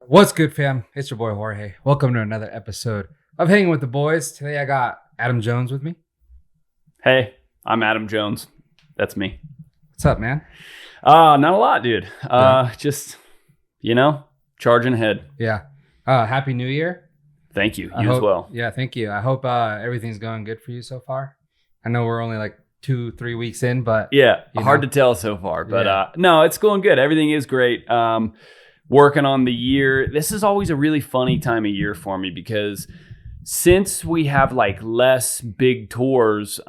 What's good, fam? It's your boy Jorge. Welcome to another episode of Hanging with the Boys. Today I got Adam Jones with me. Hey, I'm Adam Jones. That's me. What's up, man? Not a lot, dude. Yeah. Just, charging ahead. Yeah. Happy New Year. Thank you. I You hope, as well. Yeah, thank you. I hope everything's going good for you so far. I know we're only like 2-3 weeks in, but Yeah, hard to tell so far. But no, it's going good. Everything is great. Working on the year. This is always a really funny time of year for me because since we have like less big tours,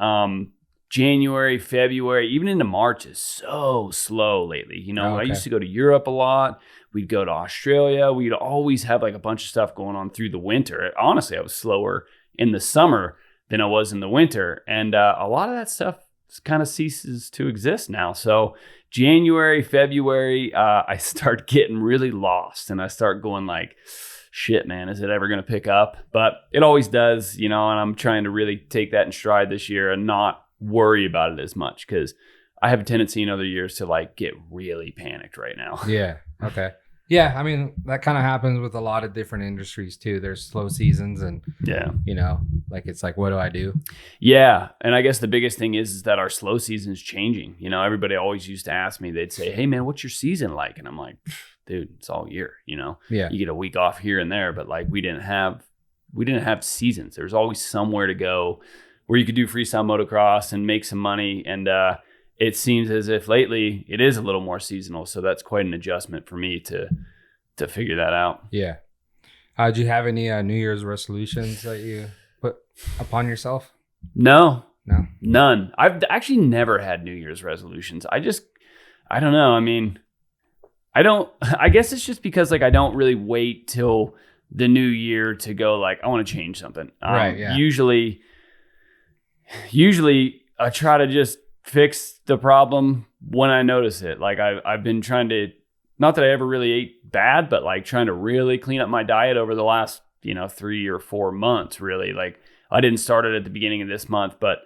January, February, even into March is so slow lately. I used to go to Europe a lot. We'd go to Australia. We'd always have like a bunch of stuff going on through the winter. Honestly, I was slower in the summer than I was in the winter. And a lot of that stuff kind of ceases to exist now. So January, February, I start getting really lost and I start going like, shit, man, is it ever going to pick up? But it always does, and I'm trying to really take that in stride this year and not worry about it as much because I have a tendency in other years to like get really panicked right now. Yeah. Okay. Yeah. I mean, that kind of happens with a lot of different industries too. There's slow seasons and, it's like, what do I do? Yeah. And I guess the biggest thing is that our slow season is changing. Everybody always used to ask me, they'd say, hey man, what's your season like? And I'm like, dude, it's all year, Yeah. You get a week off here and there, but like we didn't have seasons. There's always somewhere to go where you could do freestyle motocross and make some money. And it seems as if lately it is a little more seasonal. So that's quite an adjustment for me to figure that out. Yeah. Do you have any New Year's resolutions that you put upon yourself? No, none. I've actually never had New Year's resolutions. I don't know. I mean, I guess it's just because like I don't really wait till the new year to go like, I want to change something. Right. Yeah. Usually I try to just fix the problem when I notice it. Like I've been trying to, not that I ever really ate bad, but like trying to really clean up my diet over the last, 3 or 4 months, really. Like I didn't start it at the beginning of this month, but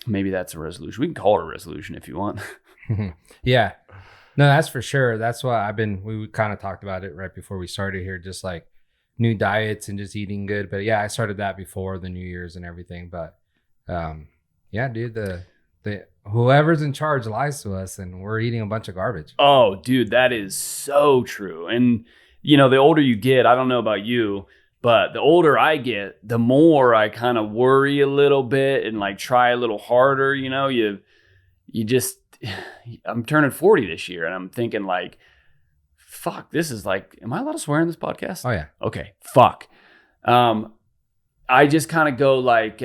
maybe that's a resolution. We can call it a resolution if you want. Yeah. No, that's for sure. That's why we kind of talked about it right before we started here, just like new diets and just eating good. But yeah, I started that before the New Year's and everything. But yeah, dude, the whoever's in charge lies to us and we're eating a bunch of garbage. Oh, dude, that is so true. And, the older you get, I don't know about you, but the older I get, the more I kind of worry a little bit and like try a little harder. You just, I'm turning 40 this year and I'm thinking like, fuck, this is like, am I allowed to swear in this podcast? Oh yeah. Okay. Fuck. I just kind of go like,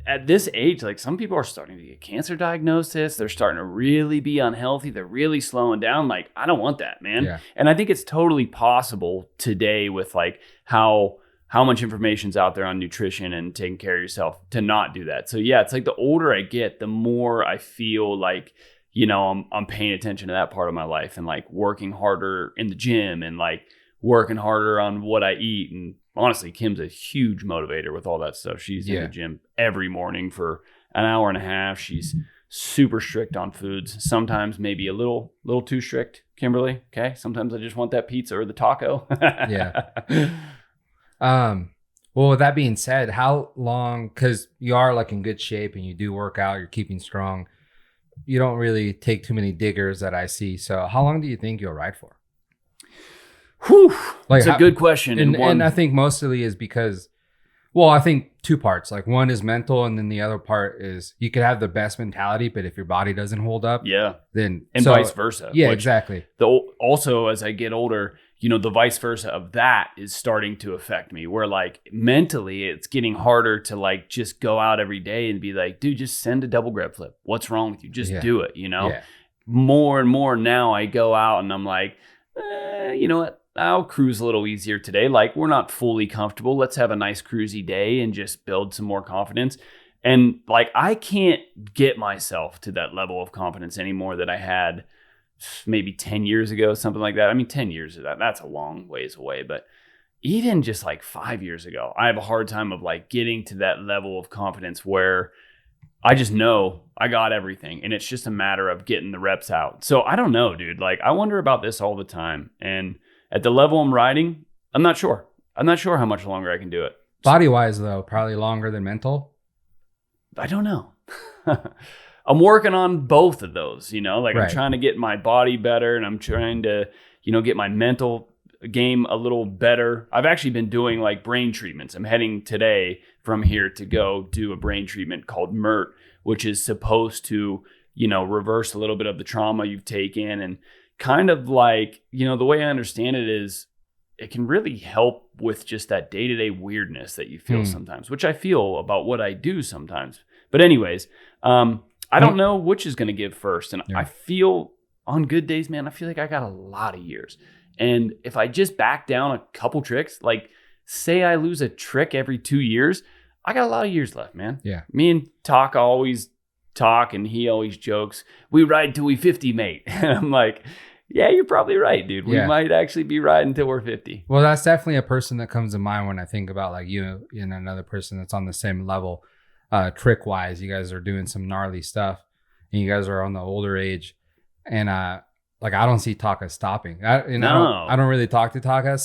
at this age, like some people are starting to get cancer diagnosis. They're starting to really be unhealthy. They're really slowing down. Like, I don't want that, man. Yeah. And I think it's totally possible today with like how much information's out there on nutrition and taking care of yourself to not do that. So yeah, it's like the older I get, the more I feel like, I'm paying attention to that part of my life and like working harder in the gym and like working harder on what I eat. And honestly, Kim's a huge motivator with all that stuff. She's in the gym every morning for an hour and a half. She's super strict on foods. Sometimes maybe a little too strict, Kimberly. Okay. Sometimes I just want that pizza or the taco. Yeah. Well, with that being said, how long, because you are like in good shape and you do work out, you're keeping strong. You don't really take too many diggers that I see. So how long do you think you'll ride for? Whew. That's a good question. And I think mostly is because, well, I think two parts. Like one is mental, and then the other part is you could have the best mentality, but if your body doesn't hold up, then vice versa. Yeah, exactly. Also, as I get older, the vice versa of that is starting to affect me. Where like mentally, it's getting harder to like just go out every day and be like, dude, just send a double grab flip. What's wrong with you? Just do it. Yeah. More and more now, I go out and I'm like, you know what? I'll cruise a little easier today. Like we're not fully comfortable. Let's have a nice cruisy day and just build some more confidence. And like, I can't get myself to that level of confidence anymore that I had maybe 10 years ago, something like that. I mean, 10 years of that's a long ways away, but even just like 5 years ago, I have a hard time of like getting to that level of confidence where I just know I got everything and it's just a matter of getting the reps out. So I don't know, dude. Like I wonder about this all the time. And At the level I'm riding, I'm not sure. I'm not sure how much longer I can do it. Body-wise, though, probably longer than mental. I don't know. I'm working on both of those, like Right. I'm trying to get my body better and I'm trying to, get my mental game a little better. I've actually been doing like brain treatments. I'm heading today from here to go do a brain treatment called MERT, which is supposed to, reverse a little bit of the trauma you've taken. And kind of like, the way I understand it is it can really help with just that day-to-day weirdness that you feel sometimes, which I feel about what I do sometimes. But anyways, I don't know which is going to give first. And I feel on good days, man, I feel like I got a lot of years. And if I just back down a couple tricks, like say I lose a trick every 2 years, I got a lot of years left, man. Yeah. Me and Taka always talk and he always jokes, we ride till we 50, mate. And I'm like, yeah, you're probably right, dude. We might actually be riding till we're 50. Well, that's definitely a person that comes to mind when I think about like you and another person that's on the same level, trick wise. You guys are doing some gnarly stuff and you guys are on the older age. And like I don't see Taka stopping. I don't really talk to Taka,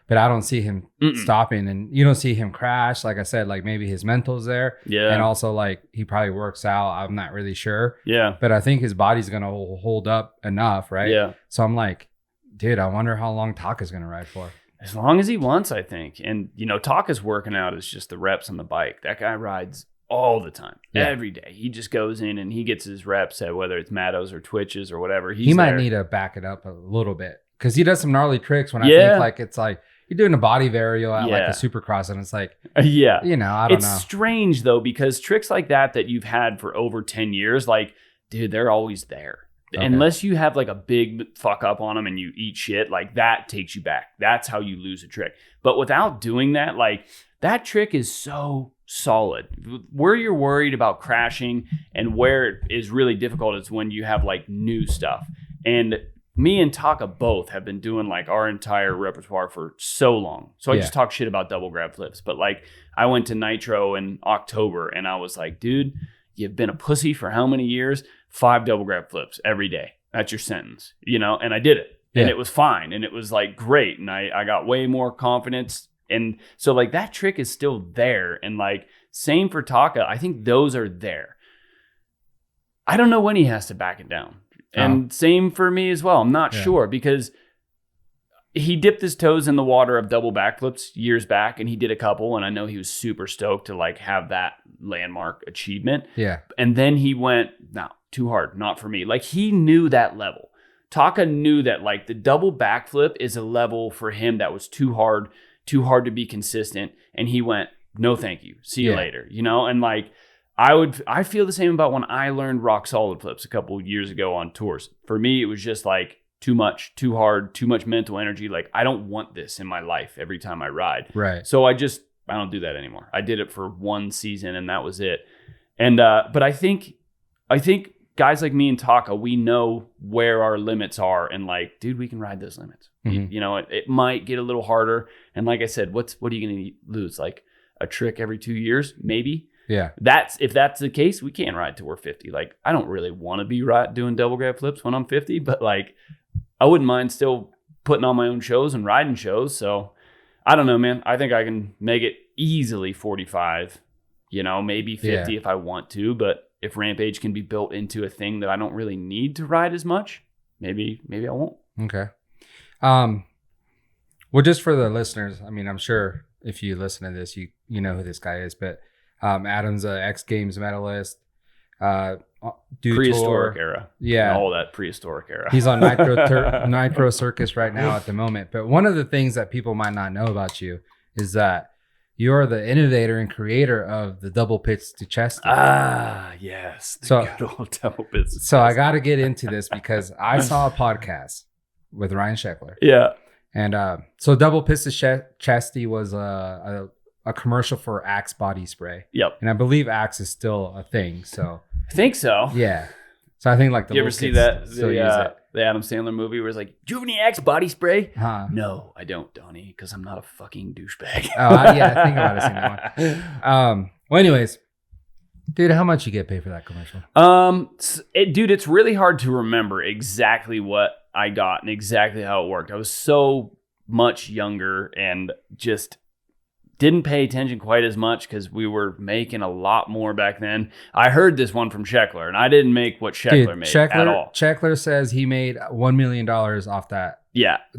but I don't see him stopping, and you don't see him crash. Like I said, like maybe his mental's there, and also like he probably works out. I'm not really sure, but I think his body's gonna hold up enough, right? Yeah. So I'm like, dude, I wonder how long Taka's gonna ride for. As long as he wants, I think. And Taka's working out is just the reps on the bike. That guy rides all the time, every day. He just goes in and he gets his reps at whether it's Mattos or Twitches or whatever. He might need to back it up a little bit because he does some gnarly tricks when I think like it's like you're doing a body varial at like a Supercross and it's like, I don't know. It's strange though, because tricks like that you've had for over 10 years, like, dude, they're always there. Okay. Unless you have like a big fuck up on them and you eat shit, like that takes you back. That's how you lose a trick. But without doing that, like that trick is so solid. Where you're worried about crashing and where it is really difficult is when you have like new stuff. And me and Taka both have been doing like our entire repertoire for so long. So I just talk shit about double grab flips. But like I went to Nitro in October and I was like, dude, you've been a pussy for how many years? 5 double grab flips every day. That's your sentence, and I did it. And it was fine. And it was like great. And I got way more confidence. And so like that trick is still there. And like same for Taka. I think those are there. I don't know when he has to back it down. And same for me as well. I'm not sure because he dipped his toes in the water of double backflips years back and he did a couple. And I know he was super stoked to like have that landmark achievement. Yeah. And then he went, no, too hard. Not for me. Like he knew that level. Taka knew that like the double backflip is a level for him that was too hard to be consistent. And he went, no, thank you. See you later. And like, I feel the same about when I learned rock solid flips a couple of years ago on tours. For me, it was just like too much, too hard, too much mental energy. Like I don't want this in my life every time I ride. Right. So I don't do that anymore. I did it for one season and that was it. And, but I think guys like me and Taka, we know where our limits are and like, dude, we can ride those limits. Mm-hmm. It might get a little harder. And like I said, what are you going to lose? Like a trick every 2 years, maybe? Yeah. If that's the case, we can't ride till we're 50. Like, I don't really want to be doing double grab flips when I'm 50, but like, I wouldn't mind still putting on my own shows and riding shows. So I don't know, man. I think I can make it easily 45, maybe 50 if I want to, but if Ramp-age can be built into a thing that I don't really need to ride as much, maybe I won't. Okay. Well, just for the listeners, I mean, I'm sure if you listen to this, you know who this guy is, but Adam's a X Games medalist. Prehistoric era. Yeah. All that prehistoric era. He's on Nitro Circus right now at the moment. But one of the things that people might not know about you is that you're the innovator and creator of the double pits to chest. Ah, yes. The good old double pits. So I got to get into this because I saw a podcast with Ryan Sheckler. Yeah. And so double pits to chesty was a commercial for Axe body spray. Yep. And I believe Axe is still a thing. So I think so. Yeah. So I think like the you ever see that the Adam Sandler movie where it's like, do you have any Axe body spray? No, I don't, Donnie, because I'm not a fucking douchebag. I think I might have seen that one. Well, anyways, dude, how much you get paid for that commercial? Dude, it's really hard to remember exactly what I got and exactly how it worked. I was so much younger and just didn't pay attention quite as much because we were making a lot more back then. I heard this one from Sheckler, and I didn't make what Sheckler made at all. Sheckler says he made $1 million off that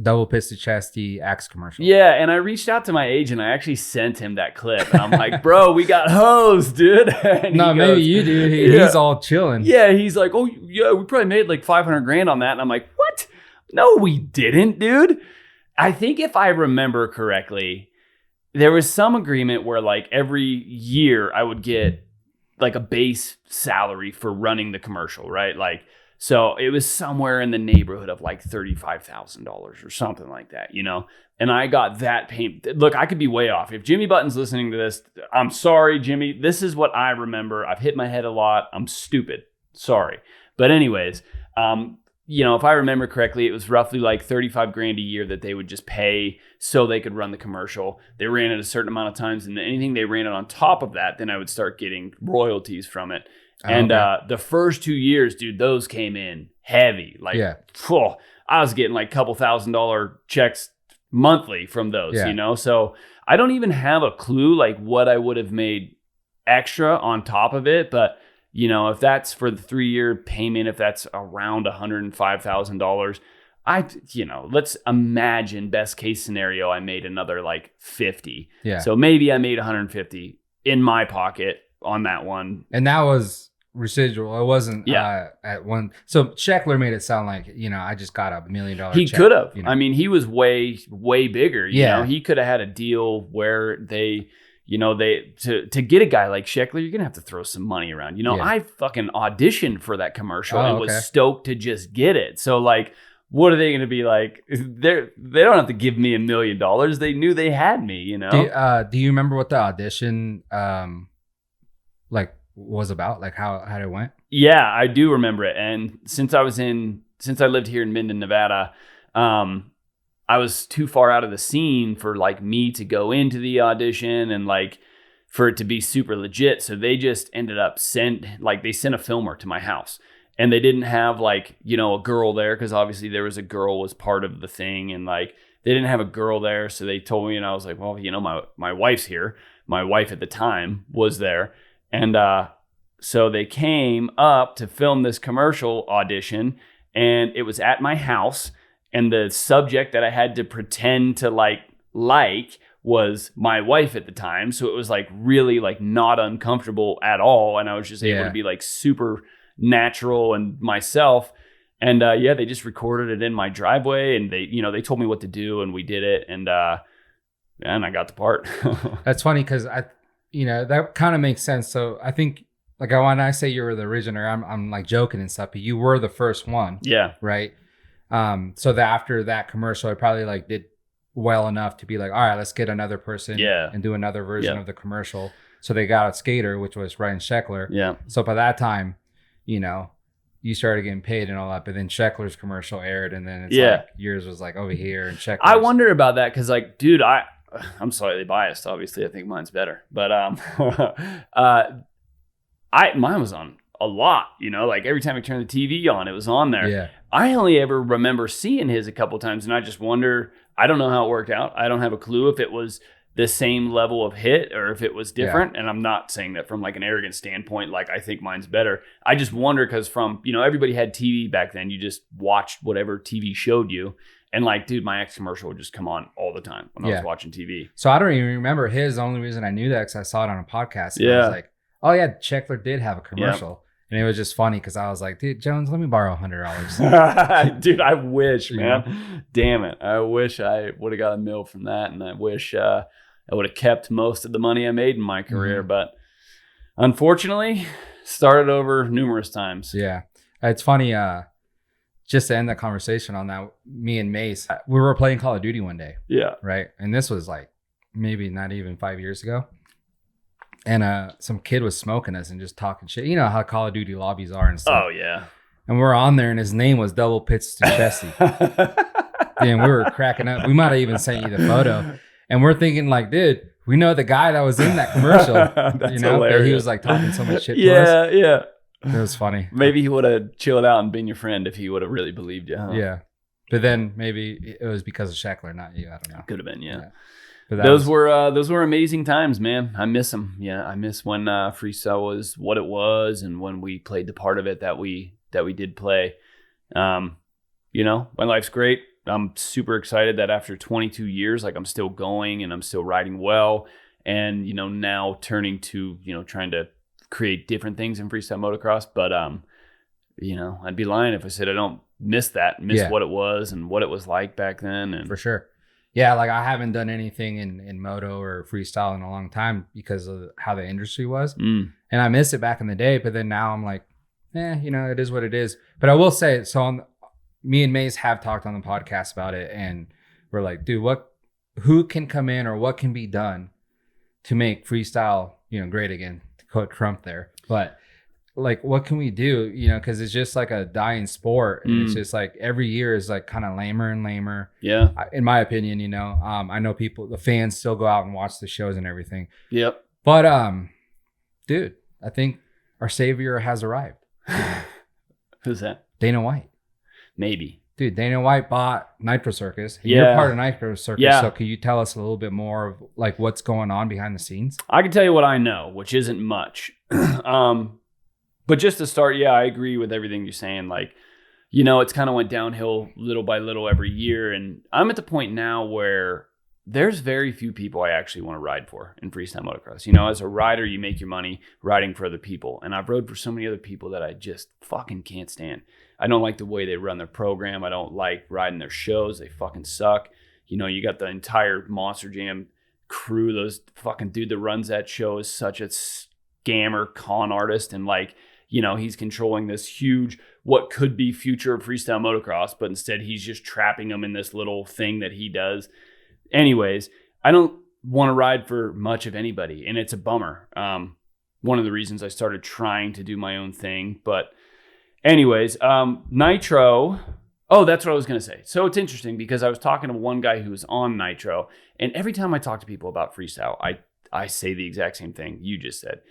double piston chassis Axe commercial. Yeah, and I reached out to my agent. I actually sent him that clip. And I'm like, bro, we got hosed, dude. And no, maybe you do. He's all chilling. Yeah, he's like, oh, yeah, we probably made like $500,000 on that. And I'm like, what? No, we didn't, dude. I think if I remember correctly, there was some agreement where like every year I would get like a base salary for running the commercial, right? Like, so it was somewhere in the neighborhood of like $35,000 or something like that, you know? And I got that payment. Look, I could be way off. If Jimmy Button's listening to this, I'm sorry, Jimmy. This is what I remember. I've hit my head a lot. I'm stupid. Sorry. But anyways, you know, if I remember correctly, it was roughly like $35,000 a year that they would just pay so they could run the commercial. They ran it a certain amount of times, and anything they ran it on top of that, then I would start getting royalties from it. And the first 2 years, dude, those came in heavy. Like, I was getting like a couple $1,000 checks monthly from those, you know? So I don't even have a clue like what I would have made extra on top of it, but you know, if that's for the 3-year payment, if that's around $105,000, you know, let's imagine best case scenario, I made another like 50. Yeah. So maybe I made 150 in my pocket on that one. And that was residual. It wasn't at one. So Sheckler made it sound like, you know, I just got $1 million. He could have. You know? I mean, he was way bigger. You know, he could have had a deal where they, you know, to get a guy like Sheckler, you're going to have to throw some money around. You know, I fucking auditioned for that commercial and was stoked to just get it. So, like, what are they going to be like? They don't have to give me $1 million. They knew they had me, you know? Do you remember what the audition, like, was about? Like, how it went? Yeah, I do remember it. And since I lived here in Minden, Nevada, I was too far out of the scene for like me to go into the audition and like for it to be super legit. So they just ended up sent a filmer to my house, and they didn't have like, you know, a girl there. Cause obviously there was a girl was part of the thing, and like, they didn't have a girl there. So they told me, and I was like, well, you know, my wife's here. My wife at the time was there. And, so they came up to film this commercial audition, and it was at my house. And the subject that I had to pretend to like was my wife at the time. So it was like really like not uncomfortable at all. And I was just able to be like super natural and myself. And they just recorded it in my driveway, and they told me what to do, and we did it. And I got the part. That's funny because that kind of makes sense. So I think like when I say you were the originator, I'm like joking and stuff, but you were the first one. Yeah. Right. So that after that commercial, I probably like did well enough to be like, all right, let's get another person and do another version of the commercial. So they got a skater, which was Ryan Sheckler. Yeah. So by that time, you know, you started getting paid and all that, but then Sheckler's commercial aired, and then it's like yours was like over here, and Sheckler's. I wonder about that because like, dude, I'm slightly biased. Obviously, I think mine's better, but mine was on a lot, you know, like every time I turned the TV on, it was on there. Yeah. I only ever remember seeing his a couple times, and I just wonder, I don't know how it worked out. I don't have a clue if it was the same level of hit or if it was different. And I'm not saying that from like an arrogant standpoint, like I think mine's better. I just wonder because from, you know, everybody had TV back then. You just watched whatever TV showed you. And like, dude, my ex commercial would just come on all the time when I was watching TV. So I don't even remember his. The only reason I knew that because I saw it on a podcast. And I was like, oh yeah, Sheckler did have a commercial. Yep. And it was just funny because I was like, dude, Jones, let me borrow $100. Dude, I wish, man. Damn it. I wish I would have got $1 million from that. And I wish I would have kept most of the money I made in my career. Mm-hmm. But unfortunately, started over numerous times. Yeah. It's funny. Just to end the conversation on that, me and Mace, we were playing Call of Duty one day. Yeah. Right. And this was like maybe not even 5 years ago. And some kid was smoking us and just talking shit. You know how Call of Duty lobbies are and stuff. Oh, yeah. And we're on there, and his name was Double Piston Chesty. And we were cracking up. We might have even sent you the photo. And we're thinking like, dude, we know the guy that was in that commercial. That's hilarious. He was like talking so much shit to us. Yeah. It was funny. Maybe he would have chilled out and been your friend if he would have really believed you, huh? Yeah. But then maybe it was because of Shackler, not you. I don't know. Could have been, yeah. But those were amazing times, man. I miss them. Yeah, I miss when freestyle was what it was, and when we played the part of it that we did play. You know, my life's great. I'm super excited that after 22 years, like I'm still going and I'm still riding well, and you know, now turning to, you know, trying to create different things in freestyle motocross. But you know, I'd be lying if I said I don't miss what it was and what it was like back then. And for sure. Yeah, like I haven't done anything in moto or freestyle in a long time because of how the industry was. And I miss it back in the day, but then now I'm like, you know, it is what it is. But I will say, so me and Maze have talked on the podcast about it, and we're like, dude, who can come in or what can be done to make freestyle, you know, great again, to quote Trump there. But like, what can we do? You know, because it's just like a dying sport, and it's just like every year is like kind of lamer and lamer. Yeah, in my opinion, you know. I know the fans still go out and watch the shows and everything. Yep. But dude, I think our savior has arrived. Who's that? Dana White. Maybe. Dude, Dana White bought Nitro Circus. You're part of Nitro Circus, so can you tell us a little bit more of like what's going on behind the scenes? I can tell you what I know, which isn't much. But just to start, yeah, I agree with everything you're saying. Like, you know, it's kind of went downhill little by little every year. And I'm at the point now where there's very few people I actually want to ride for in freestyle motocross. You know, as a rider, you make your money riding for other people. And I've rode for so many other people that I just fucking can't stand. I don't like the way they run their program. I don't like riding their shows. They fucking suck. You know, you got the entire Monster Jam crew. Those fucking dude that runs that show is such a scammer, con artist. And like, you know, he's controlling this huge, what could be future of freestyle motocross, but instead he's just trapping them in this little thing that he does. Anyways, I don't want to ride for much of anybody, and it's a bummer. One of the reasons I started trying to do my own thing. But anyways, Nitro, that's what I was going to say. So it's interesting because I was talking to one guy who was on Nitro, and every time I talk to people about freestyle, I say the exact same thing you just said.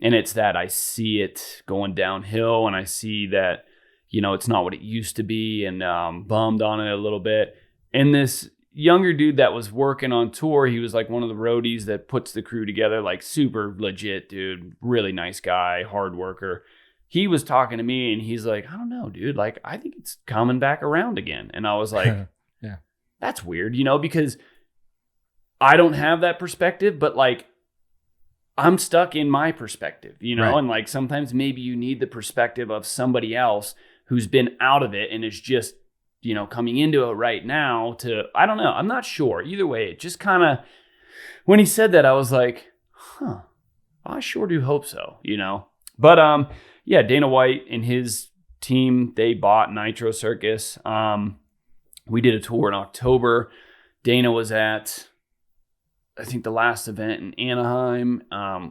And it's that I see it going downhill, and I see that, you know, it's not what it used to be, and bummed on it a little bit. And this younger dude that was working on tour, he was like one of the roadies that puts the crew together, like super legit dude, really nice guy, hard worker. He was talking to me, and he's like, I don't know, dude, like, I think it's coming back around again. And I was like, yeah, that's weird, you know, because I don't have that perspective, but like, I'm stuck in my perspective, you know, and like sometimes maybe you need the perspective of somebody else who's been out of it and is just, you know, coming into it right now to, I don't know. I'm not sure. Either way, it just kind of, when he said that, I was like, I sure do hope so, you know. But yeah, Dana White and his team, they bought Nitro Circus. We did a tour in October. Dana was at, I think, the last event in Anaheim.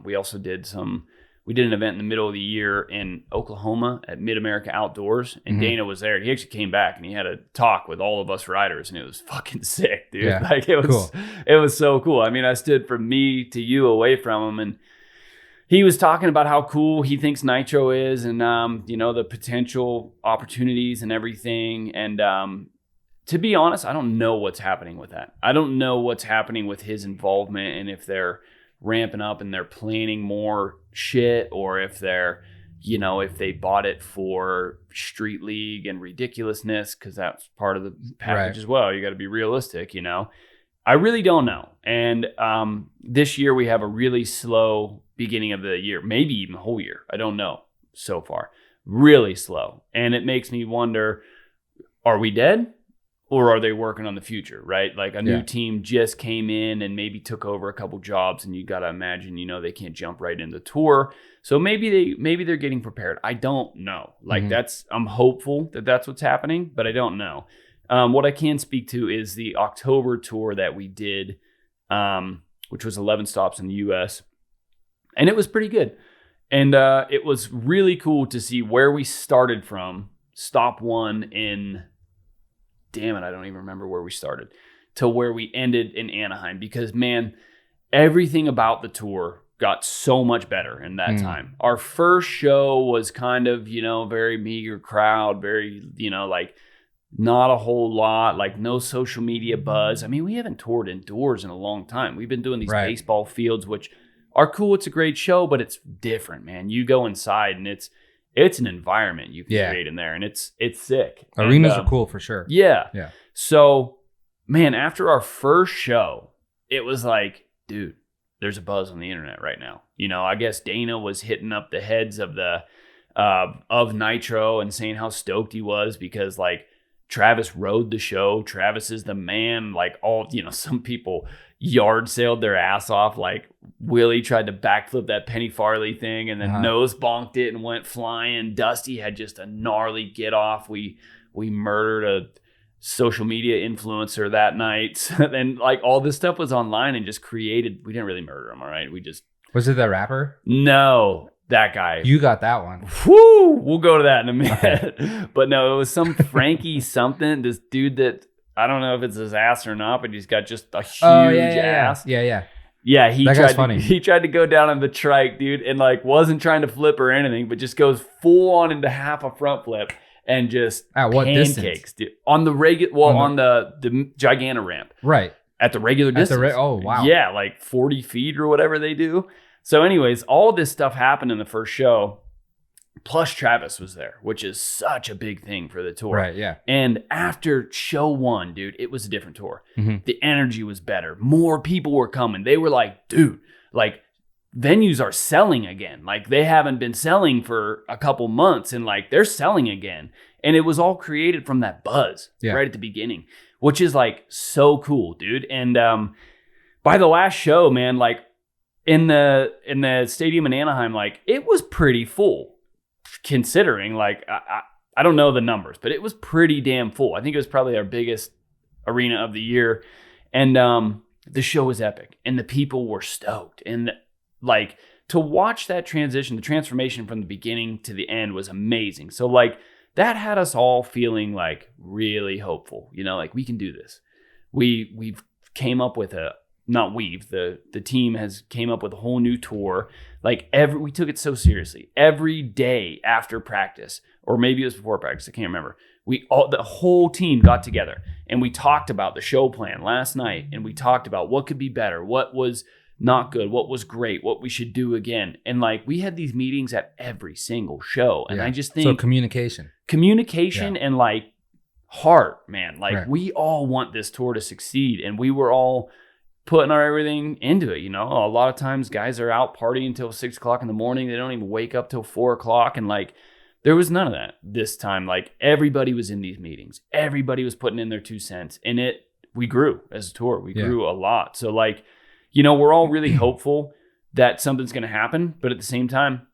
We also did an event in the middle of the year in Oklahoma at Mid-America Outdoors, and Dana was there. He actually came back and he had a talk with all of us riders, and it was fucking sick, dude. Yeah, like it was cool. It was so cool. I mean, I stood from me to you away from him, and he was talking about how cool he thinks Nitro is, and you know, the potential opportunities and everything. And to be honest, I don't know what's happening with that. I don't know what's happening with his involvement, and if they're ramping up and they're planning more shit, or if they're, you know, if they bought it for street league and ridiculousness, because that's part of the package as well. You got to be realistic, you know. I really don't know. And this year we have a really slow beginning of the year, maybe even whole year. I don't know so far. Really slow. And it makes me wonder, are we dead? Or are they working on the future, right? Like a new team just came in and maybe took over a couple jobs, and you got to imagine, you know, they can't jump right into tour. So maybe they're getting prepared. I don't know. Like I'm hopeful that that's what's happening, but I don't know. What I can speak to is the October tour that we did, which was 11 stops in the US, and it was pretty good. And it was really cool to see where we started from, stop one in, damn it, I don't even remember where we started, to where we ended in Anaheim. Because, man, everything about the tour got so much better in that time. Our first show was kind of, you know, very meager crowd, very, you know, like not a whole lot, like no social media buzz. I mean, we haven't toured indoors in a long time. We've been doing these baseball fields, which are cool. It's a great show, but it's different, man. You go inside and it's an environment you can create in there, and it's sick. Arenas are cool for sure. Yeah. So, man, after our first show, it was like, dude, there's a buzz on the internet right now. You know, I guess Dana was hitting up the heads of of Nitro and saying how stoked he was because, like, Travis rode the show. Travis is the man. Like, all, you know, some people yard sailed their ass off. Like, Willie tried to backflip that Penny Farley thing and then nose bonked it and went flying. Dusty had just a gnarly get off. We murdered a social media influencer that night. And like all this stuff was online and just created. We didn't really murder him. All right. Was it the rapper? No, that guy. You got that one. Whoo! We'll go to that in a minute. Okay. But no, it was some Frankie something. This dude that I don't know if it's his ass or not, but he's got just a huge ass. Yeah, he tried to go down on the trike, dude, and like wasn't trying to flip or anything, but just goes full on into half a front flip and just at what pancakes, distance? Dude. On the on the Gigantic ramp. Right. At the regular distance. Oh, wow. Yeah, like 40 feet or whatever they do. So anyways, all this stuff happened in the first show. Plus Travis was there, which is such a big thing for the tour. Right, yeah. And after show one, dude, it was a different tour. Mm-hmm. The energy was better. More people were coming. They were like, dude, like venues are selling again. Like they haven't been selling for a couple months and like they're selling again. And it was all created from that buzz right at the beginning, which is like so cool, dude. And by the last show, man, like in the stadium in Anaheim, like it was pretty full. Considering, like, I don't know the numbers, but it was pretty damn full. I think it was probably our biggest arena of the year. And the show was epic. And the people were stoked. And, like, to watch that transition, the transformation from the beginning to the end was amazing. So, like, that had us all feeling, like, really hopeful. You know, like, we can do this. We've came up with the team has came up with a whole new tour. Like we took it so seriously. Every day after practice, or maybe it was before practice, I can't remember. The whole team got together and we talked about the show plan last night, and we talked about what could be better, what was not good, what was great, what we should do again. And like we had these meetings at every single show, and I just think so communication and like heart, man. Like we all want this tour to succeed, and we were all putting our everything into it. You know, a lot of times guys are out partying until 6 o'clock in the morning. They don't even wake up till 4 o'clock. And like, there was none of that this time. Like everybody was in these meetings. Everybody was putting in their 2 cents, and we grew as a tour. We grew a lot. So like, you know, we're all really hopeful that something's going to happen. But at the same time,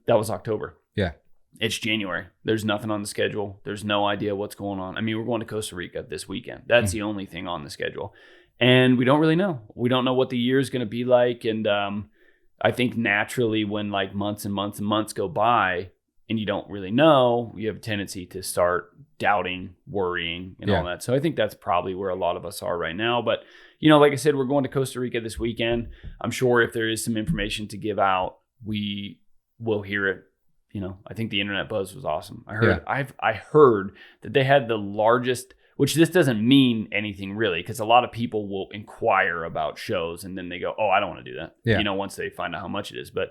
that was October. Yeah. It's January. There's nothing on the schedule. There's no idea what's going on. I mean, we're going to Costa Rica this weekend. That's the only thing on the schedule. And we don't really know. We don't know what the year is going to be like. And I think naturally when like months and months and months go by and you don't really know, you have a tendency to start doubting, worrying, and all that. So I think that's probably where a lot of us are right now. But, you know, like I said, we're going to Costa Rica this weekend. I'm sure if there is some information to give out, we will hear it. You know, I think the internet buzz was awesome. I heard that they had the largest, which this doesn't mean anything really, because a lot of people will inquire about shows and then they go, oh, I don't want to do that. You know, once they find out how much it is. But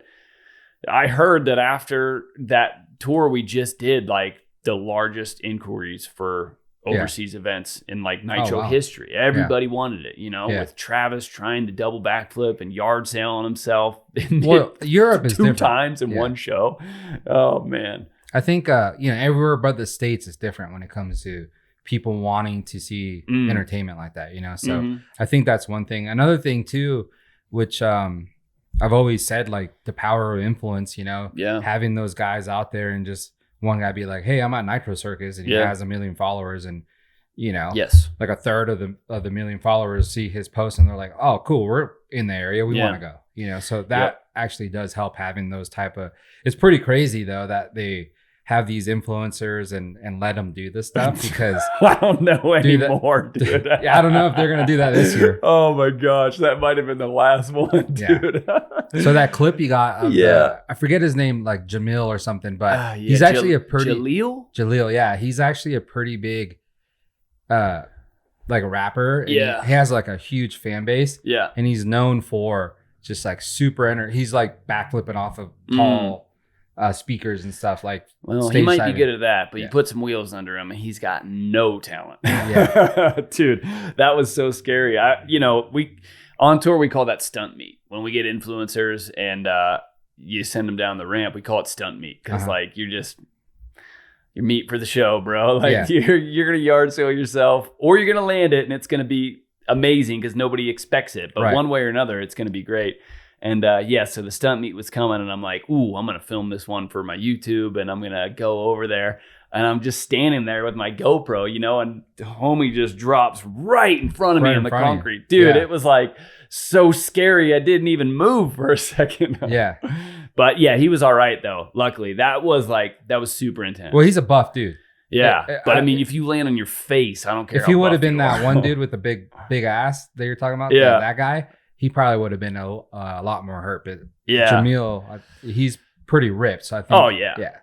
I heard that after that tour we just did, like the largest inquiries for overseas events in like Nitro history. Everybody wanted it, you know, with Travis trying to double backflip and yard sail on himself. Well, Europe is 2 times in one show. Oh, man. I think, you know, everywhere but the States is different when it comes to people wanting to see entertainment like that, you know? So I think that's one thing. Another thing too, which I've always said, like the power of influence, you know, having those guys out there and just one guy be like, hey, I'm at Nitro Circus, and he has 1 million followers, and you know, like a third of the 1 million followers see his post and they're like, oh, cool, we're in the area, we want to go, you know? So that actually does help, having those type of, it's pretty crazy though that they have these influencers and let them do this stuff, because I don't know anymore, dude. I don't know if they're gonna do that this year. Oh my gosh, that might have been the last one, dude. So that clip you got of I forget his name, like Jamil or something, but he's actually a pretty Jaleel, yeah, he's actually a pretty big like a rapper. And Yeah. he has like a huge fan base. Yeah. And he's known for just like super he's like backflipping off of tall speakers and stuff. Like, well, he might be side-ing. good at that, but Yeah. you put some wheels under him and he's got no talent. Yeah. Dude, that was so scary. We on tour, we call that stunt meet. When we get influencers and you send them down the ramp, we call it stunt meet because like you're meat for the show, bro. Like you're gonna yard sale yourself, or you're gonna land it and it's gonna be amazing because nobody expects it. But one way or another, it's gonna be great. And so the stunt meet was coming, and I'm like, ooh, I'm gonna film this one for my YouTube, and I'm gonna go over there. And I'm just standing there with my GoPro, and the homie just drops right in front of me on the concrete. Dude, it was like so scary. I didn't even move for a second. Yeah. But yeah, he was all right though. Luckily, that was super intense. Well, he's a buff dude. Yeah. But I mean, if you land on your face, I don't care. If he would have been that one dude with the big ass that you're talking about, that guy, he probably would have been a lot more hurt. But Jamil, he's pretty ripped. So I think. Oh, yeah. Yeah.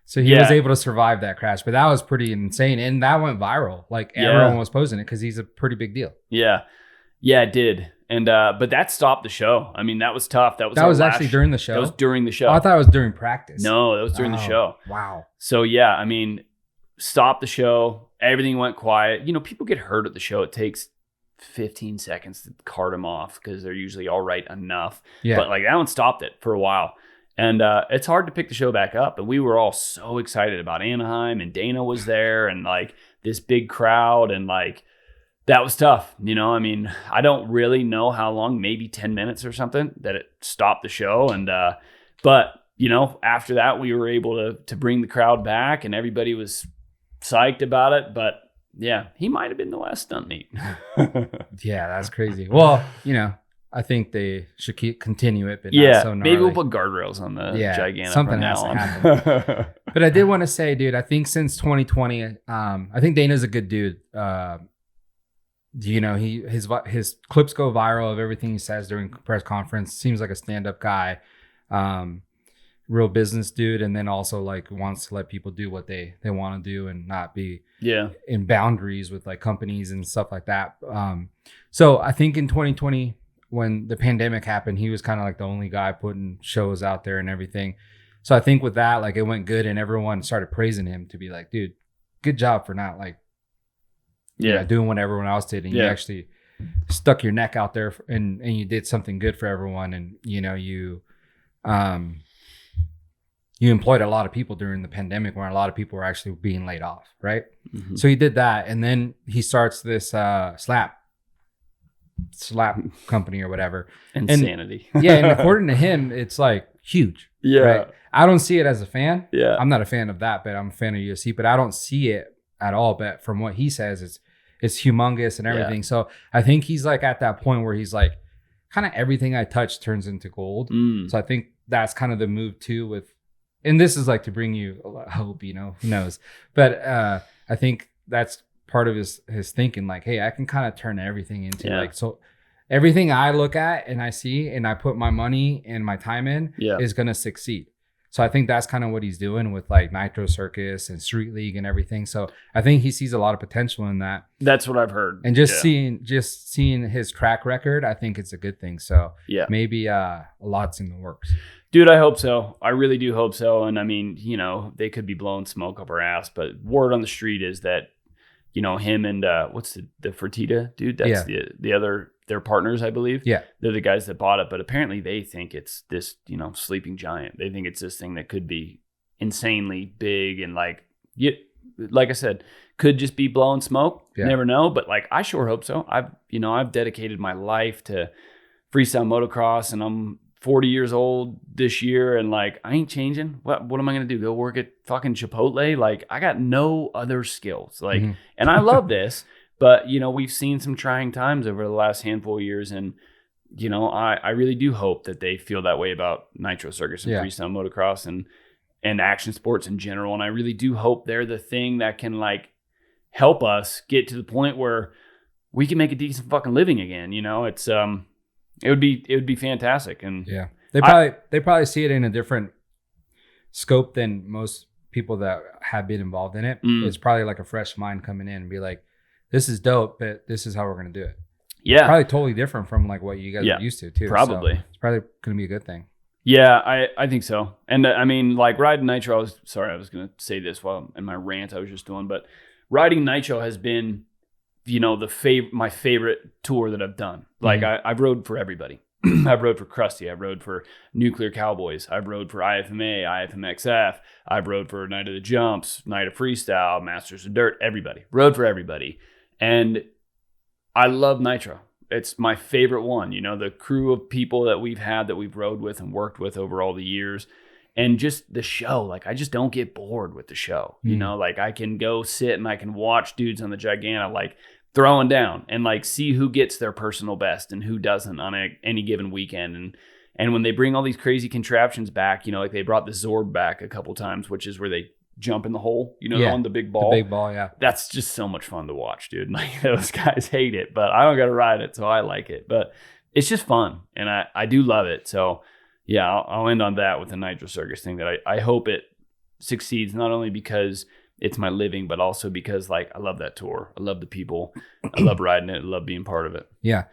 So he was able to survive that crash. But that was pretty insane. And that went viral. Like everyone was posting it because he's a pretty big deal. Yeah. Yeah, it did. And but that stopped the show. I mean, that was tough. That was actually during the show. That was during the show. Oh, I thought it was during practice. No, that was during the show. Wow. So yeah, I mean, stopped the show. Everything went quiet. People get hurt at the show. It takes 15 seconds to cart them off because they're usually all right enough. Yeah. But like that one stopped it for a while. And it's hard to pick the show back up. And we were all so excited about Anaheim, and Dana was there, and like this big crowd, and like that was tough. I mean, I don't really know how long, maybe 10 minutes or something, that it stopped the show. And but after that, we were able to bring the crowd back, and everybody was psyched about it. But yeah, he might have been the last stunt meet. Yeah, that's crazy. Well, I think they should continue it, but not so gnarly. Maybe we'll put guardrails on the gigantic something from has now to on. happen. But I did want to say, dude, I think since 2020, I think Dana's a good dude. His clips go viral of everything he says during press conference. Seems like a stand-up guy, real business dude, and then also like wants to let people do what they want to do and not be in boundaries with like companies and stuff like that. So I think in 2020, when the pandemic happened, he was kind of like the only guy putting shows out there and everything. So I think with that, like it went good, and everyone started praising him to be like, dude, good job for not like doing what everyone else did, and you actually stuck your neck out there and you did something good for everyone, and you employed a lot of people during the pandemic when a lot of people were actually being laid off, right? Mm-hmm. So he did that, and then he starts this slap company or whatever. Insanity. And according to him, it's like huge. Yeah. Right? I don't see it as a fan. Yeah. I'm not a fan of that, but I'm a fan of UFC, but I don't see it at all. But from what he says, it's humongous and everything. Yeah. So I think he's like at that point where he's like, kind of everything I touch turns into gold. So I think that's kind of the move too with, and this is like to bring you a lot of hope, who knows. But I think that's part of his thinking, like, hey, I can kind of turn everything into like, so everything I look at and I see and I put my money and my time in is going to succeed. So I think that's kind of what he's doing with like Nitro Circus and Street League and everything. So I think he sees a lot of potential in that. That's what I've heard. And seeing his track record, I think it's a good thing. So maybe a lot's in the works. Dude, I hope so. I really do hope so. And I mean, they could be blowing smoke up our ass, but word on the street is that him and what's the Fertitta dude? That's the other, their partners, I believe. Yeah. They're the guys that bought it. But apparently they think it's this, sleeping giant. They think it's this thing that could be insanely big and like I said, could just be blowing smoke. Yeah. Never know. But like, I sure hope so. I've dedicated my life to freestyle motocross, and I'm 40 years old this year, and like I ain't changing. What am I gonna do? Go work at fucking Chipotle? Like I got no other skills. Like, and I love this, but we've seen some trying times over the last handful of years, and I really do hope that they feel that way about Nitro Circus and freestyle motocross and action sports in general. And I really do hope they're the thing that can like help us get to the point where we can make a decent fucking living again. It's It would be fantastic, and they probably see it in a different scope than most people that have been involved in it. It's probably like a fresh mind coming in and be like, this is dope, but this is how we're going to do it. Yeah. Probably totally different from like what you guys are used to too. Probably. So it's probably going to be a good thing. Yeah, I think so. And I mean, like riding Nitro, I was going to say this while in my rant I was just doing, but riding Nitro has been, you know, my favorite tour that I've done. Like I've rode for everybody. I've rode for Krusty. I've rode for Nuclear Cowboys. I've rode for IFMA, IFMXF. I've rode for Night of the Jumps, Night of Freestyle, Masters of Dirt, everybody. Rode for everybody. And I love Nitro. It's my favorite one. You know, the crew of people that we've had that we've rode with and worked with over all the years. And just the show, like I just don't get bored with the show. You know, like I can go sit and I can watch dudes on the Giganna like throwing down and like see who gets their personal best and who doesn't on any given weekend. And when they bring all these crazy contraptions back, you know, like they brought the Zorb back a couple times, which is where they jump in the hole, you know, on the big ball. The big ball, yeah. That's just so much fun to watch, dude. Like those guys hate it, but I don't got to ride it, so I like it. But it's just fun, and I do love it. So yeah, I'll end on that with the Nitro Circus thing that I hope it succeeds, not only because it's my living, but also because like I love that tour. I love the people. I love riding it. I love being part of it. Yeah.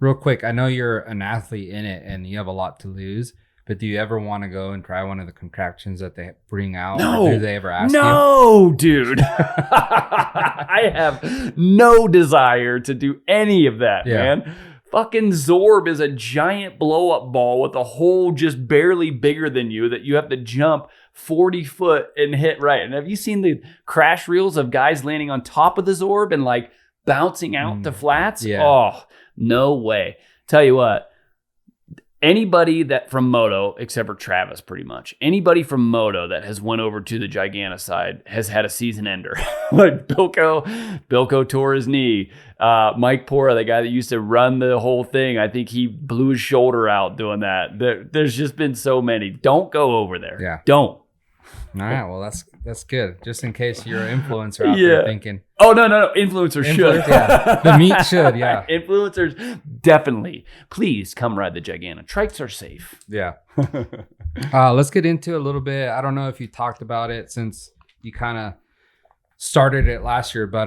Real quick, I know you're an athlete in it and you have a lot to lose, but do you ever want to go and try one of the contraptions that they bring out? No. Or do they ever ask you? No, dude. I have no desire to do any of that, man. Fucking Zorb is a giant blow-up ball with a hole just barely bigger than you that you have to jump 40 foot and hit right. And have you seen the crash reels of guys landing on top of the Zorb and like bouncing out to flats? Yeah. Oh, no way. Tell you what, anybody that from Moto, except for Travis pretty much, anybody from Moto that has went over to the Giganna side has had a season ender. Like Bilko tore his knee. Mike Pora, the guy that used to run the whole thing, I think he blew his shoulder out doing that. There's just been so many. Don't go over there. Yeah. Don't. All right, well, that's good. Just in case you're an influencer out there thinking. Oh, no. Influencers should. Yeah. The meat should, yeah. Influencers, definitely. Please come ride the Giganna. Trikes are safe. Yeah. Let's get into a little bit. I don't know if you talked about it since you kind of started it last year, but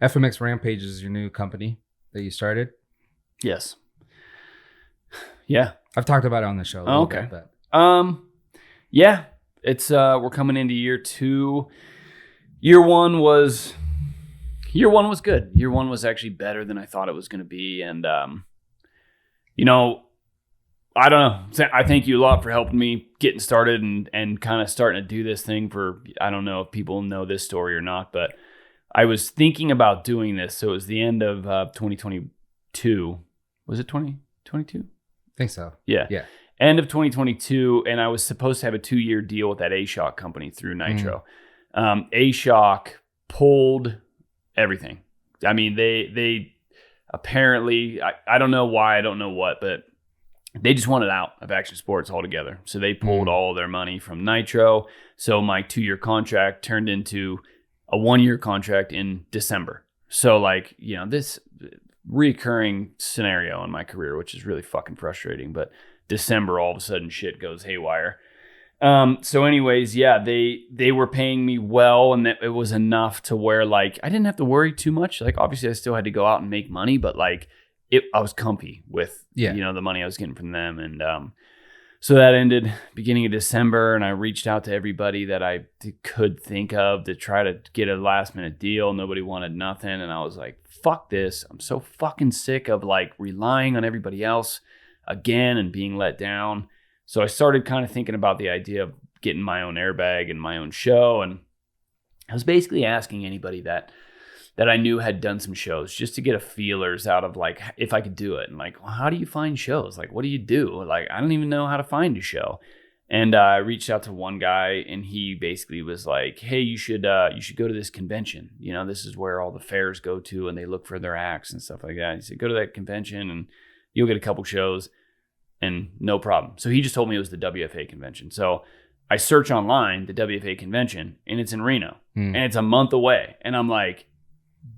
FMX Ramp-age is your new company that you started. Yes. Yeah. I've talked about it on the show a little bit. But. Yeah. It's we're coming into year 2. Year one was good. Year one was actually better than I thought it was going to be. And, you know, I don't know. I thank you a lot for helping me getting started and kind of starting to do this thing for, I don't know if people know this story or not, but I was thinking about doing this. So it was the end of 2022. Was it 2022? I think so. Yeah. End of 2022, and I was supposed to have a 2-year deal with that A-Shock company through Nitro. A-Shock pulled everything. I mean, they apparently, I don't know why, I don't know what, but they just wanted out of action sports altogether. So they pulled all their money from Nitro. So my 2-year contract turned into a 1-year contract in December. So like, you know, this recurring scenario in my career, which is really fucking frustrating, but December, all of a sudden shit goes haywire. So anyways, yeah, they were paying me well, and it was enough to where like I didn't have to worry too much. Like obviously I still had to go out and make money, but like I was comfy with you know the money I was getting from them. And so that ended beginning of December, and I reached out to everybody that I could think of to try to get a last minute deal. Nobody wanted nothing, and I was like, fuck this. I'm so fucking sick of like relying on everybody else again and being let down. So I started kind of thinking about the idea of getting my own airbag and my own show. And I was basically asking anybody that I knew had done some shows just to get a feelers out of like, if I could do it. And like, well, how do you find shows? Like, what do you do? Like, I don't even know how to find a show. And I reached out to one guy, and he basically was like, hey, you should go to this convention. You know, this is where all the fairs go to, and they look for their acts and stuff like that. He said, go to that convention and you'll get a couple shows. And no problem. So he just told me it was the WFA convention. So I search online, the WFA convention, and it's in Reno. And it's a month away. And I'm like,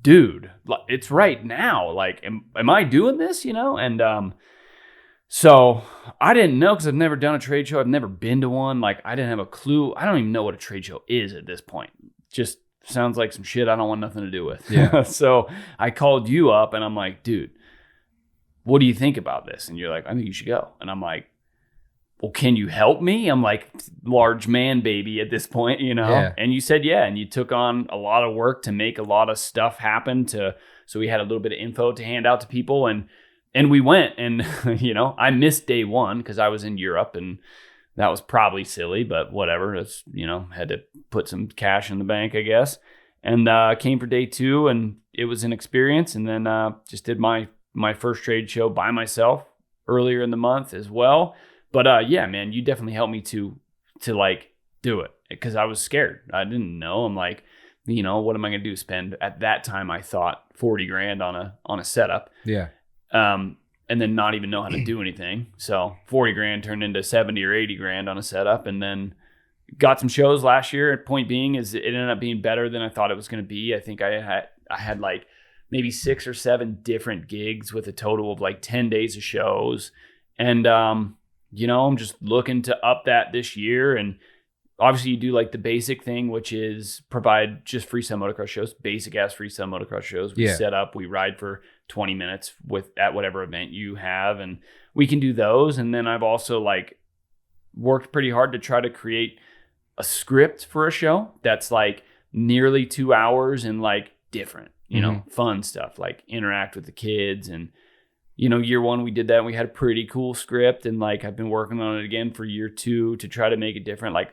dude, it's right now. Like, am I doing this, you know? And so I didn't know, because I've never done a trade show. I've never been to one. Like, I didn't have a clue. I don't even know what a trade show is at this point. Just sounds like some shit I don't want nothing to do with. Yeah. So I called you up and I'm like, dude, what do you think about this? And you're like, I think you should go. And I'm like, well, can you help me? I'm like, large man baby at this point, you know? Yeah. And you said, yeah. And you took on a lot of work to make a lot of stuff happen so we had a little bit of info to hand out to people. And we went and, you know, I missed day one because I was in Europe and that was probably silly, but whatever. It's, you know, had to put some cash in the bank, I guess. And came for day two and it was an experience. And then just did my first trade show by myself earlier in the month as well. But yeah, man, you definitely helped me to like do it because I was scared. I didn't know. I'm like, you know, what am I going to do? Spend at that time, I thought $40,000 on a setup. Yeah. And then not even know how to do anything. So $40,000 turned into 70 or 80 grand on a setup, and then got some shows last year. Point being is it ended up being better than I thought it was going to be. I think I had like maybe 6 or 7 different gigs with a total of like 10 days of shows. And, you know, I'm just looking to up that this year. And obviously you do like the basic thing, which is provide just freestyle motocross shows, basic ass freestyle motocross shows. We set up, we ride for 20 minutes at whatever event you have, and we can do those. And then I've also like worked pretty hard to try to create a script for a show that's like nearly 2 hours and like different, you know, fun stuff, like interact with the kids. And, you know, year one, we did that and we had a pretty cool script. And like, I've been working on it again for year two to try to make it different. Like,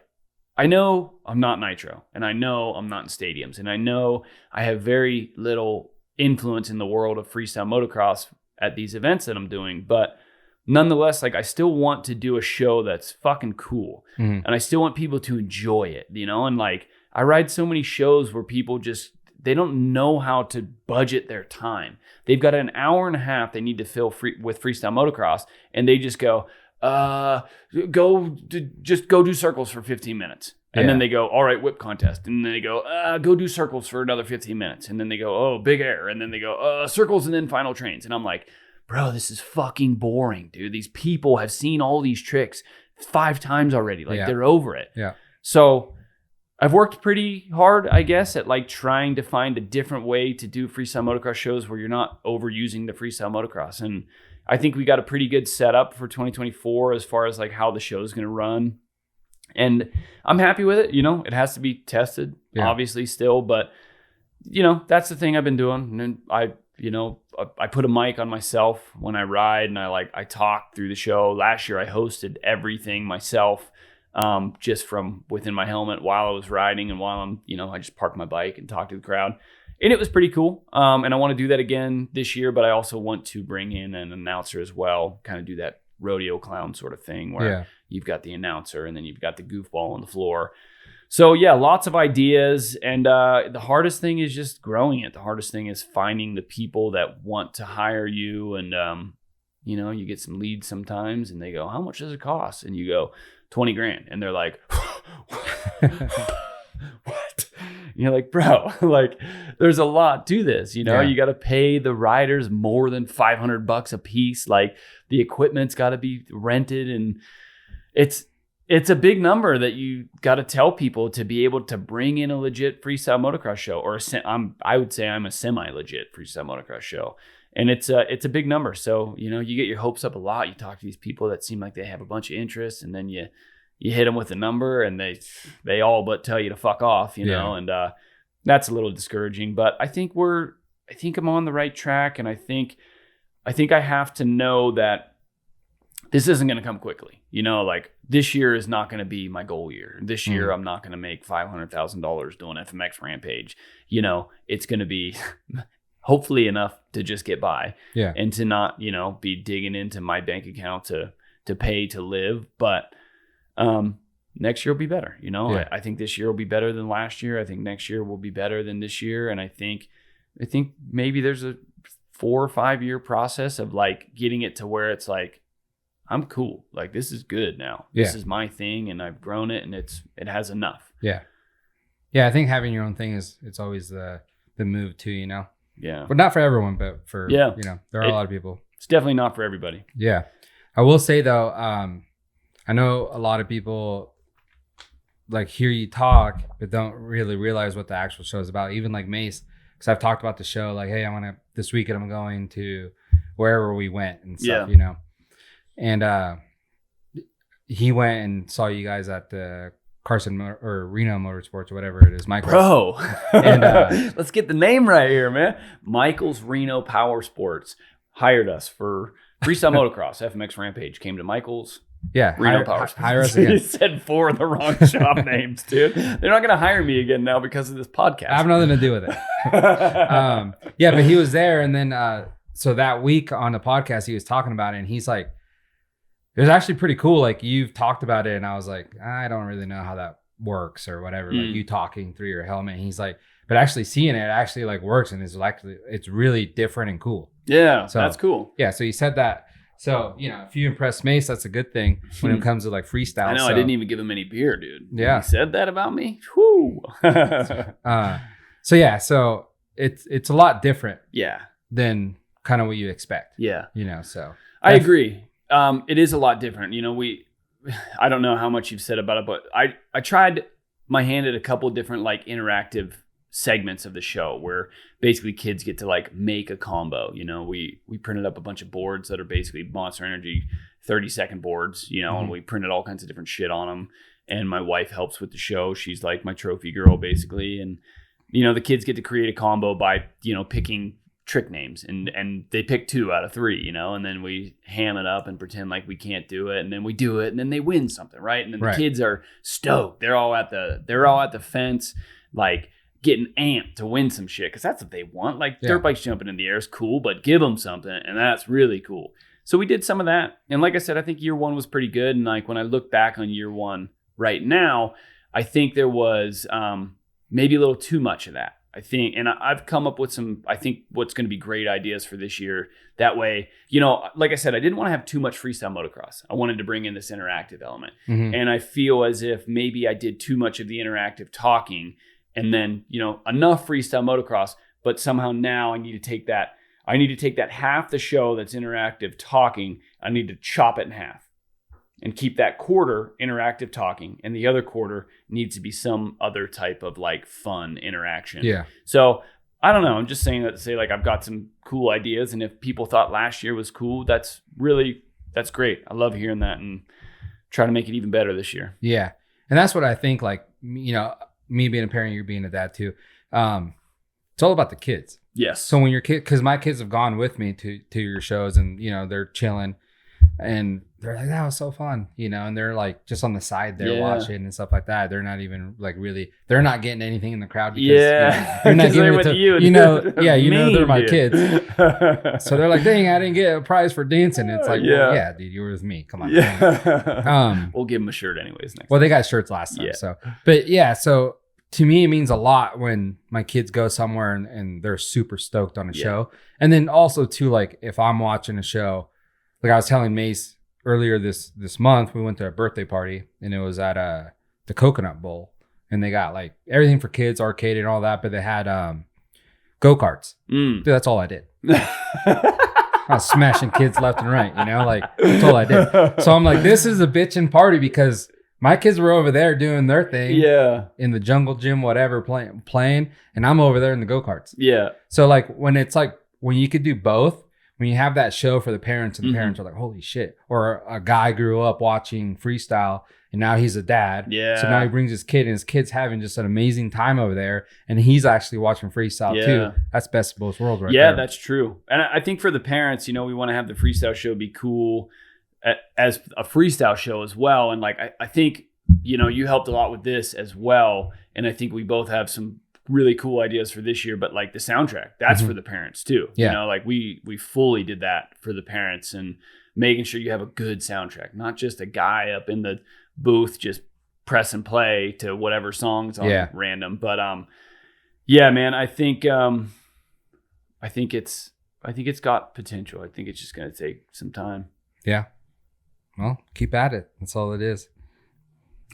I know I'm not Nitro, and I know I'm not in stadiums, and I know I have very little influence in the world of freestyle motocross at these events that I'm doing. But nonetheless, like I still want to do a show that's fucking cool. And I still want people to enjoy it, you know? And like, I ride so many shows where people just, they don't know how to budget their time. They've got an hour and a half they need to fill with freestyle motocross, and they just go, just go do circles for 15 minutes. And then they go, all right, whip contest. And then they go, go do circles for another 15 minutes. And then they go, oh, big air. And then they go, circles and then final trains. And I'm like, bro, this is fucking boring, dude. These people have seen all these tricks 5 times already. Like they're over it. Yeah. So I've worked pretty hard, I guess, at like trying to find a different way to do freestyle motocross shows where you're not overusing the freestyle motocross. And I think we got a pretty good setup for 2024 as far as like how the show is going to run. And I'm happy with it. You know, it has to be tested, obviously still, but you know, that's the thing I've been doing. And I put a mic on myself when I ride, and I talk through the show. Last year I hosted everything myself, just from within my helmet while I was riding, and while I just parked my bike and talked to the crowd. And it was pretty cool. And I want to do that again this year, but I also want to bring in an announcer as well, kind of do that rodeo clown sort of thing where you've got the announcer and then you've got the goofball on the floor. So yeah, lots of ideas. And the hardest thing is just growing it. The hardest thing is finding the people that want to hire you. And, you get some leads sometimes and they go, how much does it cost? And you go, $20,000. And they're like, what? And you're like, bro, like there's a lot to this, you know, you got to pay the riders more than $500 a piece. Like the equipment's got to be rented, and it's a big number that you got to tell people to be able to bring in a legit freestyle motocross show, or I would say I'm a semi-legit freestyle motocross show. And it's a big number. So, you know, you get your hopes up a lot. You talk to these people that seem like they have a bunch of interest, and then you hit them with a number and they all but tell you to fuck off, you know, and that's a little discouraging. But I think I'm on the right track, and I think I have to know that this isn't going to come quickly. You know, like this year is not going to be my goal year. This year I'm not going to make $500,000 doing FMX Ramp-age. You know, it's going to be hopefully enough to just get by and to not, you know, be digging into my bank account to pay to live. But next year will be better. You know, I think this year will be better than last year. I think next year will be better than this year. And I think maybe there's a 4 or 5 year process of like getting it to where it's like, I'm cool. Like this is good now. This is my thing, and I've grown it, and it has enough. Yeah. Yeah. I think having your own thing it's always the move too, you know? Yeah. But not for everyone, but for, you know, there are a lot of people. It's definitely not for everybody. Yeah. I will say though, I know a lot of people like hear you talk, but don't really realize what the actual show is about. Even like Mace, because I've talked about the show, like, hey, this weekend I'm going to wherever we went and stuff, you know. And he went and saw you guys at the Reno Motorsports or whatever it is, Michael's. Bro, and let's get the name right here, man. Michael's Reno Power Sports hired us for Freestyle Motocross. FMX Ramp-age came to Michael's. Yeah, Reno Power Sports. Hire us again. He said 4 of the wrong shop names, dude. They're not going to hire me again now because of this podcast. I have nothing to do with it. Yeah, but he was there, and then so that week on the podcast, he was talking about it, and he's like, it was actually pretty cool. Like, you've talked about it, and I was like, I don't really know how that works or whatever. Like, you talking through your helmet. And he's like, but actually seeing it actually like works, and it's really different and cool. Yeah, so that's cool. Yeah, so he said that. So, you know, if you impress Mace, that's a good thing when it comes to like freestyle. I know, I didn't even give him any beer, dude. Yeah. He said that about me? Whoo. So yeah, so it's a lot different. Yeah. Than kind of what you expect. Yeah. You know, so. I agree. It is a lot different. You know, I don't know how much you've said about it, but I tried my hand at a couple of different like interactive segments of the show where basically kids get to like make a combo. You know, we printed up a bunch of boards that are basically Monster Energy 30-second boards, you know, and we printed all kinds of different shit on them. And my wife helps with the show. She's like my trophy girl basically. And, you know, the kids get to create a combo by, you know, picking trick names and they pick 2 out of 3, you know, and then we ham it up and pretend like we can't do it, and then we do it, and then they win something, right? And then the kids are stoked. They're all at the fence, like getting amped to win some shit, because that's what they want. Like dirt bikes jumping in the air is cool, but give them something, and that's really cool. So we did some of that, and like I said, I think year 1 was pretty good. And like when I look back on year 1 right now, I think there was maybe a little too much of that. I think, and I've come up with some, I think what's going to be great ideas for this year. That way, you know, like I said, I didn't want to have too much freestyle motocross. I wanted to bring in this interactive element. And I feel as if maybe I did too much of the interactive talking, and then, you know, enough freestyle motocross, but somehow now I need to take that half the show that's interactive talking, I need to chop it in half and keep that quarter interactive talking, and the other quarter needs to be some other type of like fun interaction. Yeah. So I don't know. I'm just saying that to say like I've got some cool ideas, and if people thought last year was cool, that's great. I love hearing that, and try to make it even better this year. Yeah, and that's what I think. Like, you know, me being a parent, you being a dad too. It's all about the kids. Yes. So when your kid, because my kids have gone with me to your shows, and you know they're chilling. And they're like, that was so fun, you know, and they're like just on the side there watching and stuff like that. They're not even like really, they're not getting anything in the crowd because you know, they're not giving it to you know, you know, they're my kids. So they're like, dang, I didn't get a prize for dancing. It's like, well, yeah, dude, you were with me. Come on. We'll give them a shirt anyways next time. They got shirts last time. So, but yeah, so to me, it means a lot when my kids go somewhere and they're super stoked on a show. And then also too, like if I'm watching a show, like I was telling Mace earlier this month, we went to a birthday party, and it was at the Coconut Bowl, and they got like everything for kids, arcade and all that, but they had go-karts. Dude, that's all I did. I was smashing kids left and right, you know, like that's all I did. So I'm like, this is a bitchin' party because my kids were over there doing their thing, in the jungle gym, whatever, playing, and I'm over there in the go-karts. Yeah. So like when you could do both. When you have that show for the parents, and the parents are like, holy shit. Or a guy grew up watching freestyle, and now he's a dad. Yeah. So now he brings his kid, and his kid's having just an amazing time over there. And he's actually watching freestyle too. That's best of both worlds right there. Yeah, that's true. And I think for the parents, you know, we want to have the freestyle show be cool as a freestyle show as well. And like, I think, you know, you helped a lot with this as well. And I think we both have some really cool ideas for this year, but like the soundtrack, that's for the parents too. You know, like we fully did that for the parents, and making sure you have a good soundtrack, not just a guy up in the booth just press and play to whatever songs on random. But yeah, man, I think it's got potential. I think it's just gonna take some time. Yeah. Well, keep at it. That's all it is.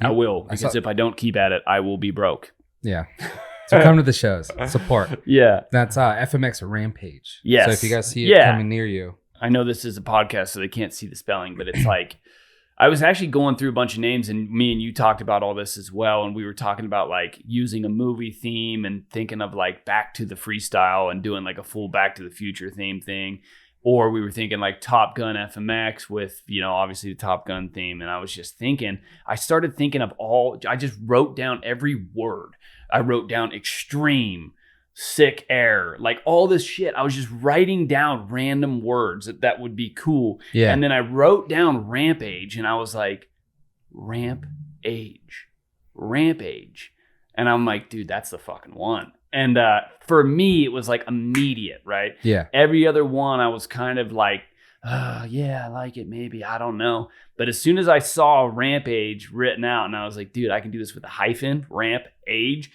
I will, because if I don't keep at it, I will be broke. Yeah. So come to the shows, support. Yeah. That's FMX Ramp-age. Yes. So if you guys see it coming near you. I know this is a podcast, so they can't see the spelling, but it's like I was actually going through a bunch of names, and me and you talked about all this as well. And we were talking about like using a movie theme and thinking of like Back to the Freestyle and doing like a full Back to the Future theme thing. Or we were thinking like Top Gun FMX with, obviously the Top Gun theme. And I was just thinking, I started thinking of I just wrote down every word. I wrote down extreme, sick air, like all this shit. I was just writing down random words that would be cool. Yeah. And then I wrote down Ramp-age, and I was like, Ramp-age. And I'm like, dude, that's the fucking one. And for me, it was like immediate, right? Yeah. Every other one, I was kind of like, yeah, I like it, maybe, I don't know. But as soon as I saw Ramp-age written out, and I was like, dude, I can do this with a hyphen, Ramp-age.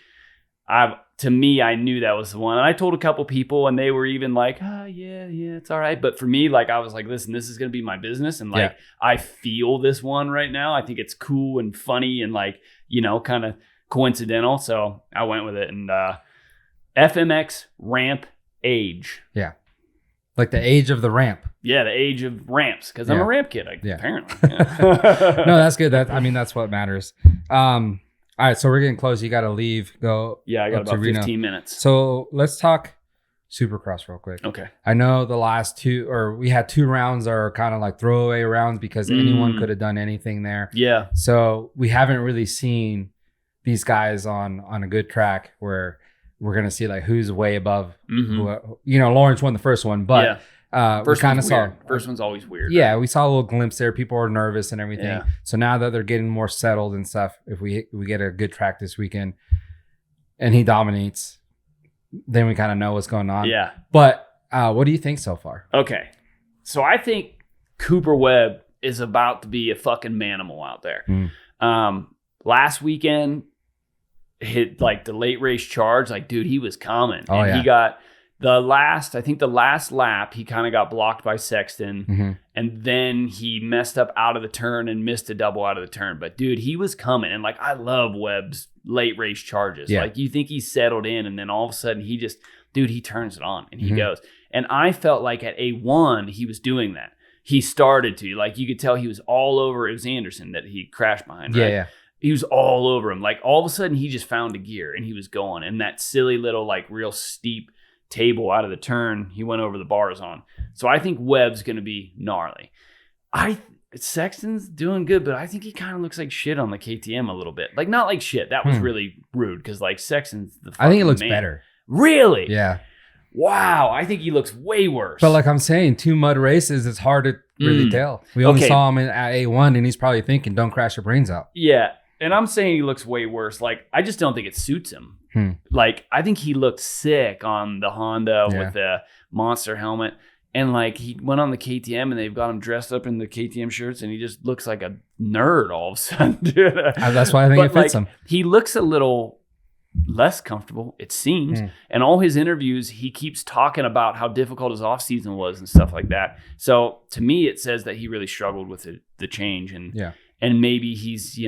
To me, I knew that was the one. And I told a couple people, and they were even like, yeah, it's all right. But for me, like, I was like, listen, this is going to be my business. And like, I feel this one right now. I think it's cool and funny and like, kind of coincidental. So I went with it. And FMX Ramp-age. Yeah. Like the age of the ramp. Yeah, the age of ramps. Because I'm a ramp kid, apparently. Yeah. No, that's good. That's what matters. All right, so we're getting close. You got to leave. Go. Yeah, I got about 15 minutes. So let's talk Supercross real quick. Okay. I know the last we had 2 rounds that are kind of like throwaway rounds because anyone could have done anything there. Yeah. So we haven't really seen these guys on a good track where we're going to see like who's way above. Lawrence won the first one, but first we kind of saw. First one's always weird. Yeah, we saw a little glimpse there. People are nervous and everything. Yeah. So now that they're getting more settled and stuff, if we get a good track this weekend and he dominates, then we kind of know what's going on. Yeah. But what do you think so far? Okay. So I think Cooper Webb is about to be a fucking manimal out there. Last weekend, hit like the late race charge. Like, dude, he was coming. He got the last lap, he kind of got blocked by Sexton. And then he messed up out of the turn and missed a double out of the turn. But dude, he was coming. And like, I love Webb's late race charges. Yeah. Like, you think he's settled in, and then all of a sudden he turns it on and he goes. And I felt like at A1, he was doing that. He started to, like, you could tell he was all over. It was Anderson that he crashed behind, right? Yeah. He was all over him. Like, all of a sudden he just found a gear and he was going. And that silly little, like, real steep table out of the turn, he went over the bars on. So I think Webb's going to be gnarly. Sexton's doing good, but I think he kind of looks like shit on the KTM a little bit. Like, not like shit. That was really rude, because like Sexton's the fucking I think it looks man. better. Really? Yeah. Wow. I think he looks way worse. But like I'm saying, 2 mud races, it's hard to really tell. We only saw him at A1, and he's probably thinking, don't crash your brains out. Yeah. And I'm saying he looks way worse. Like, I just don't think it suits him. Like, I think he looked sick on the Honda with the monster helmet. And like, he went on the KTM and they've got him dressed up in the KTM shirts, and he just looks like a nerd all of a sudden, dude. That's why I think it fits him. He looks a little less comfortable, it seems. And all his interviews, he keeps talking about how difficult his off season was and stuff like that. So to me, it says that he really struggled with the change. And maybe he's,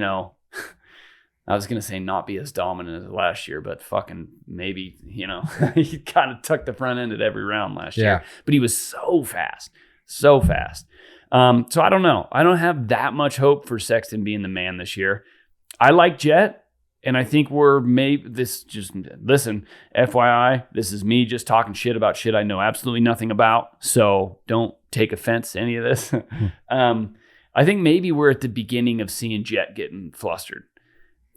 I was going to say not be as dominant as last year, but fucking maybe, he kind of tucked the front end at every round last year. But he was so fast. So I don't know. I don't have that much hope for Sexton being the man this year. I like Jet, and I think listen, FYI, this is me just talking shit about shit I know absolutely nothing about. So don't take offense to any of this. I think maybe we're at the beginning of seeing Jet getting flustered.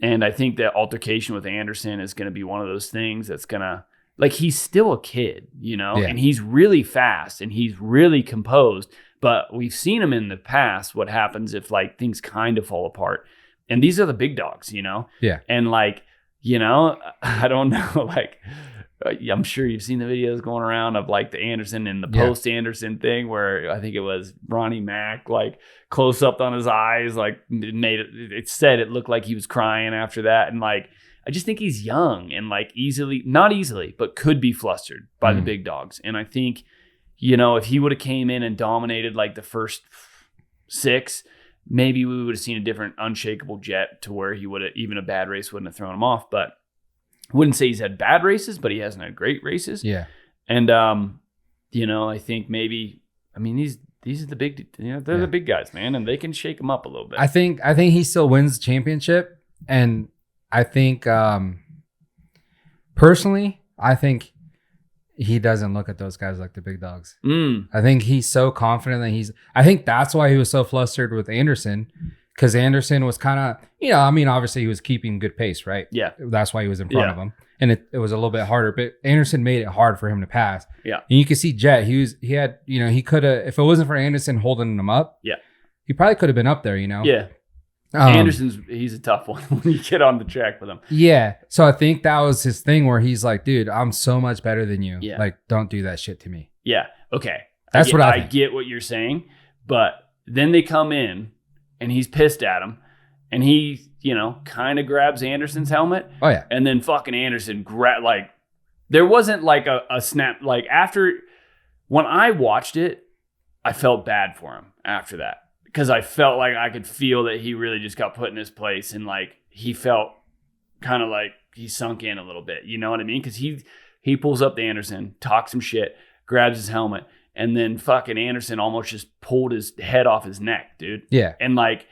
And I think that altercation with Anderson is going to be one of those things that's going to, like, he's still a kid, and he's really fast and he's really composed. But we've seen him in the past, what happens if, like, things kind of fall apart. And these are the big dogs, Yeah. And, like, I don't know, like, I'm sure you've seen the videos going around of like the Anderson and the post Anderson thing, where I think it was Ronnie Mack, like close up on his eyes, like it looked like he was crying after that. And like, I just think he's young and like not easily, but could be flustered by the big dogs. And I think, if he would have came in and dominated like the first 6, maybe we would have seen a different unshakable Jet, to where he would have, even a bad race wouldn't have thrown him off. But wouldn't say he's had bad races, but he hasn't had great races. Yeah. And, I think these these are the big, they're the big guys, man, and they can shake them up a little bit. I think he still wins the championship, and I think personally, I think he doesn't look at those guys like the big dogs. I think he's so confident that I think that's why he was so flustered with Anderson, because Anderson was kind of, obviously he was keeping good pace, right? Yeah. That's why he was in front of him. And it was a little bit harder, but Anderson made it hard for him to pass. Yeah. And you can see Jet, he had, he could have, if it wasn't for Anderson holding him up, he probably could have been up there, Yeah. He's a tough one when you get on the track with him. Yeah. So I think that was his thing where he's like, dude, I'm so much better than you. Yeah. Like, don't do that shit to me. Yeah. Okay. That's what I think. I get what you're saying, but then they come in and he's pissed at him and he, kind of grabs Anderson's helmet. Oh, yeah. And then fucking Anderson there wasn't like a snap. Like after, when I watched it, I felt bad for him after that. Because I felt like I could feel that he really just got put in his place and like he felt kind of like he sunk in a little bit. You know what I mean? Because he pulls up to Anderson, talks some shit, grabs his helmet, and then fucking Anderson almost just pulled his head off his neck, dude. Yeah. And like,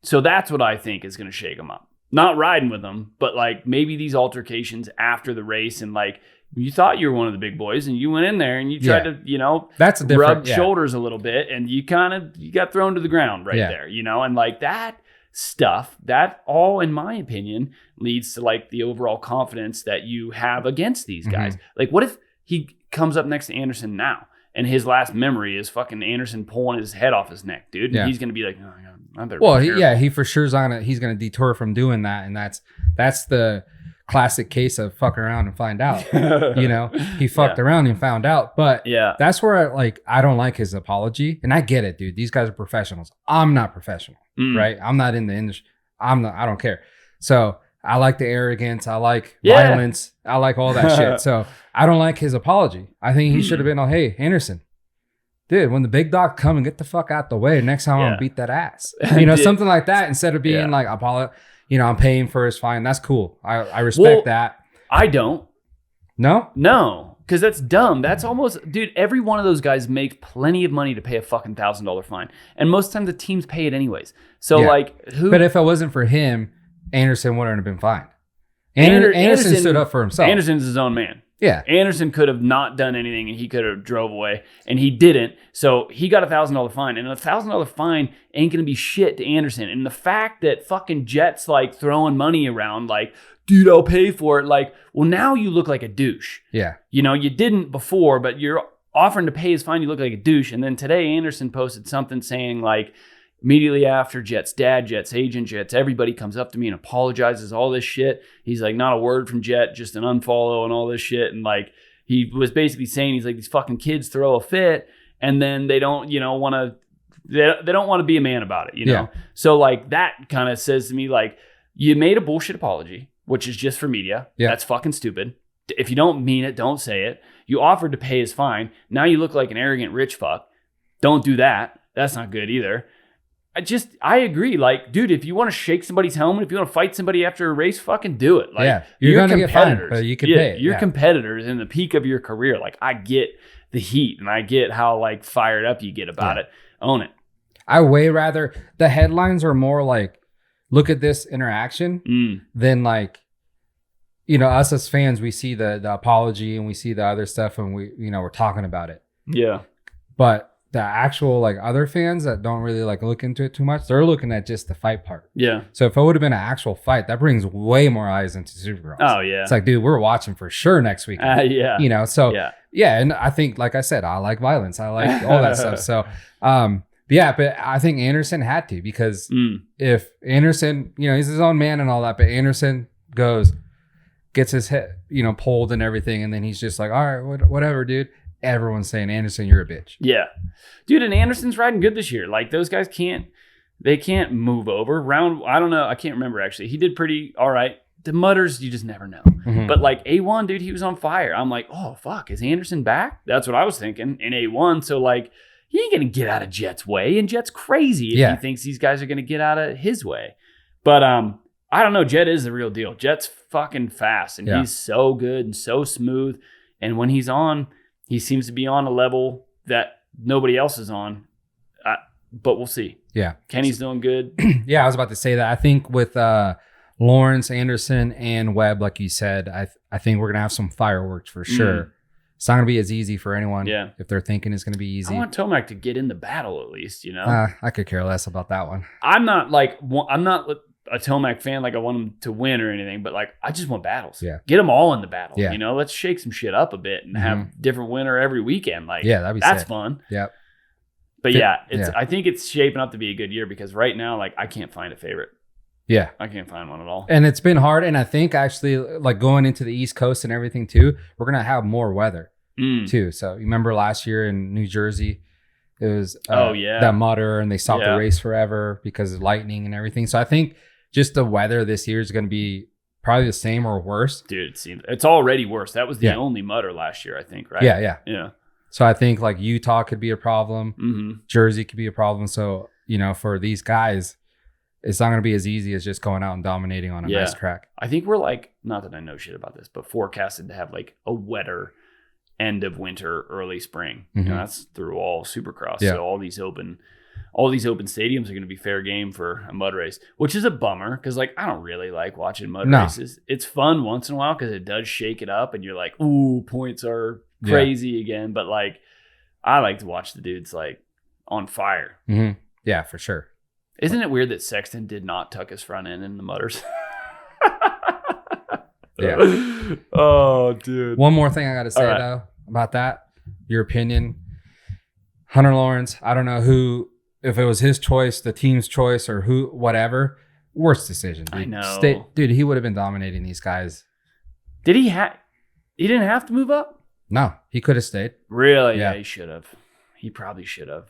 so that's what I think is going to shake him up. Not riding with him, but like maybe these altercations after the race and like, you thought you were one of the big boys and you went in there and you tried to, that's a rub shoulders a little bit and you got thrown to the ground there, and like that stuff, that all, in my opinion, leads to like the overall confidence that you have against these guys. Like what if he comes up next to Anderson now and his last memory is fucking Anderson pulling his head off his neck, dude. And he's going to be like, oh, I better. Well, he for sure he's going to detour from doing that. And that's the classic case of fuck around and find out. He fucked around and found out. But that's where I don't like his apology. And I get it, dude. These guys are professionals. I'm not professional, right? I'm not in the industry. I don't care. So I like the arrogance. I like violence. I like all that shit. So I don't like his apology. I think he should have been like, hey, Anderson, dude, when the big dog come and get the fuck out the way, next time I'm gonna beat that ass. Something like that instead of being like, I'm paying for his fine. That's cool. I respect that. I don't. No? Because that's dumb. That's almost, dude, every one of those guys makes plenty of money to pay a fucking $1,000 fine. And most times the teams pay it anyways. So who? But if it wasn't for him, Anderson wouldn't have been fined. Anderson stood up for himself. Anderson's his own man. Yeah. Anderson could have not done anything and he could have drove away and he didn't. So he got a $1,000 fine and a $1,000 fine ain't going to be shit to Anderson. And the fact that fucking Jet's like throwing money around like, dude, I'll pay for it. Like, well, now you look like a douche. Yeah. You didn't before, but you're offering to pay his fine. You look like a douche. And then today Anderson posted something saying like, immediately after Jet's dad, Jet's agent, Jet's everybody comes up to me and apologizes, all this shit. He's like, not a word from Jet, just an unfollow and all this shit. And like, he was basically saying, he's like, these fucking kids throw a fit and then they don't, want to, they don't want to be a man about it, know? So like that kind of says to me, like, you made a bullshit apology, which is just for media. Yeah. That's fucking stupid. If you don't mean it, don't say it. You offered to pay his fine. Now you look like an arrogant rich fuck. Don't do that. That's not good either. I agree. Like, dude, if you want to shake somebody's helmet, if you want to fight somebody after a race, fucking do it. Like, you're going to get fined, but you can pay it. You're competitors in the peak of your career. Like, I get the heat and I get how like fired up you get about it. Own it. I way rather, the headlines are more like, look at this interaction than like, us as fans, we see the apology and we see the other stuff and we're talking about it. Yeah. But the actual like other fans that don't really like look into it too much, they're looking at just the fight part. Yeah. So if it would have been an actual fight, that brings way more eyes into Supercross. Oh yeah. It's like, dude, we're watching for sure next week. Yeah. So yeah. And I think, like I said, I like violence. I like all that stuff. So, but I think Anderson had to, because if Anderson, he's his own man and all that, but Anderson gets his head, pulled and everything. And then he's just like, all right, whatever, dude. Everyone's saying, Anderson, you're a bitch. Yeah. Dude, and Anderson's riding good this year. Like, those guys can't move over. I don't know. I can't remember, actually. He did pretty all right. The mutters, you just never know. Mm-hmm. But, like, A1, dude, he was on fire. I'm like, oh, fuck, is Anderson back? That's what I was thinking in A1. So, like, he ain't going to get out of Jet's way. And Jet's crazy if he thinks these guys are going to get out of his way. But, I don't know. Jet is the real deal. Jet's fucking fast. And he's so good and so smooth. And when he's on, he seems to be on a level that nobody else is on. but we'll see. Yeah. Kenny's doing good. Yeah, I was about to say that. I think with Lawrence, Anderson, and Webb, like you said, I think we're going to have some fireworks for sure. It's not going to be as easy for anyone if they're thinking it's going to be easy. I want Tomac to get in the battle at least, you know? I could care less about that one. I'm not a Tomac fan, like I want him to win or anything, but like I just want battles. Yeah. Get them all in the battle. Yeah. You know, let's shake some shit up a bit and have different winner every weekend. Like, that'd be that's sick. fun. Yep. But I think it's shaping up to be a good year because right now, like I can't find a favorite. Yeah. I can't find one at all. And it's been hard. And I think actually like going into the East Coast and everything too, we're going to have more weather too. So you remember last year in New Jersey, it was that mutter and they stopped the race forever because of lightning and everything. So I think just the weather this year is going to be probably the same or worse. Dude, it's already worse. That was the only mutter last year, I think, right? Yeah. So I think like Utah could be a problem. Jersey could be a problem. So, you know, for these guys, it's not going to be as easy as just going out and dominating on a nice track. I think we're like, not that I know shit about this, but forecasted to have like a wetter end of winter, early spring. You know, that's through all Supercross. Yeah. So all these open stadiums are going to be fair game for a mud race, which is a bummer because like I don't really like watching mud races. It's fun once in a while because it does shake it up and you're like, ooh, points are crazy again. But like I like to watch the dudes like on fire. Yeah, for sure. Isn't it weird that Sexton did not tuck his front end in the mutters? Yeah. Oh, dude. One more thing I got to say though about that, your opinion. Hunter Lawrence, I don't know who, if it was his choice, the team's choice, or who, whatever. Worst decision. Dude. I know. Dude, he would have been dominating these guys. Did he have? He didn't have to move up? No, he could have stayed. Really? Yeah, he should have. He probably should have.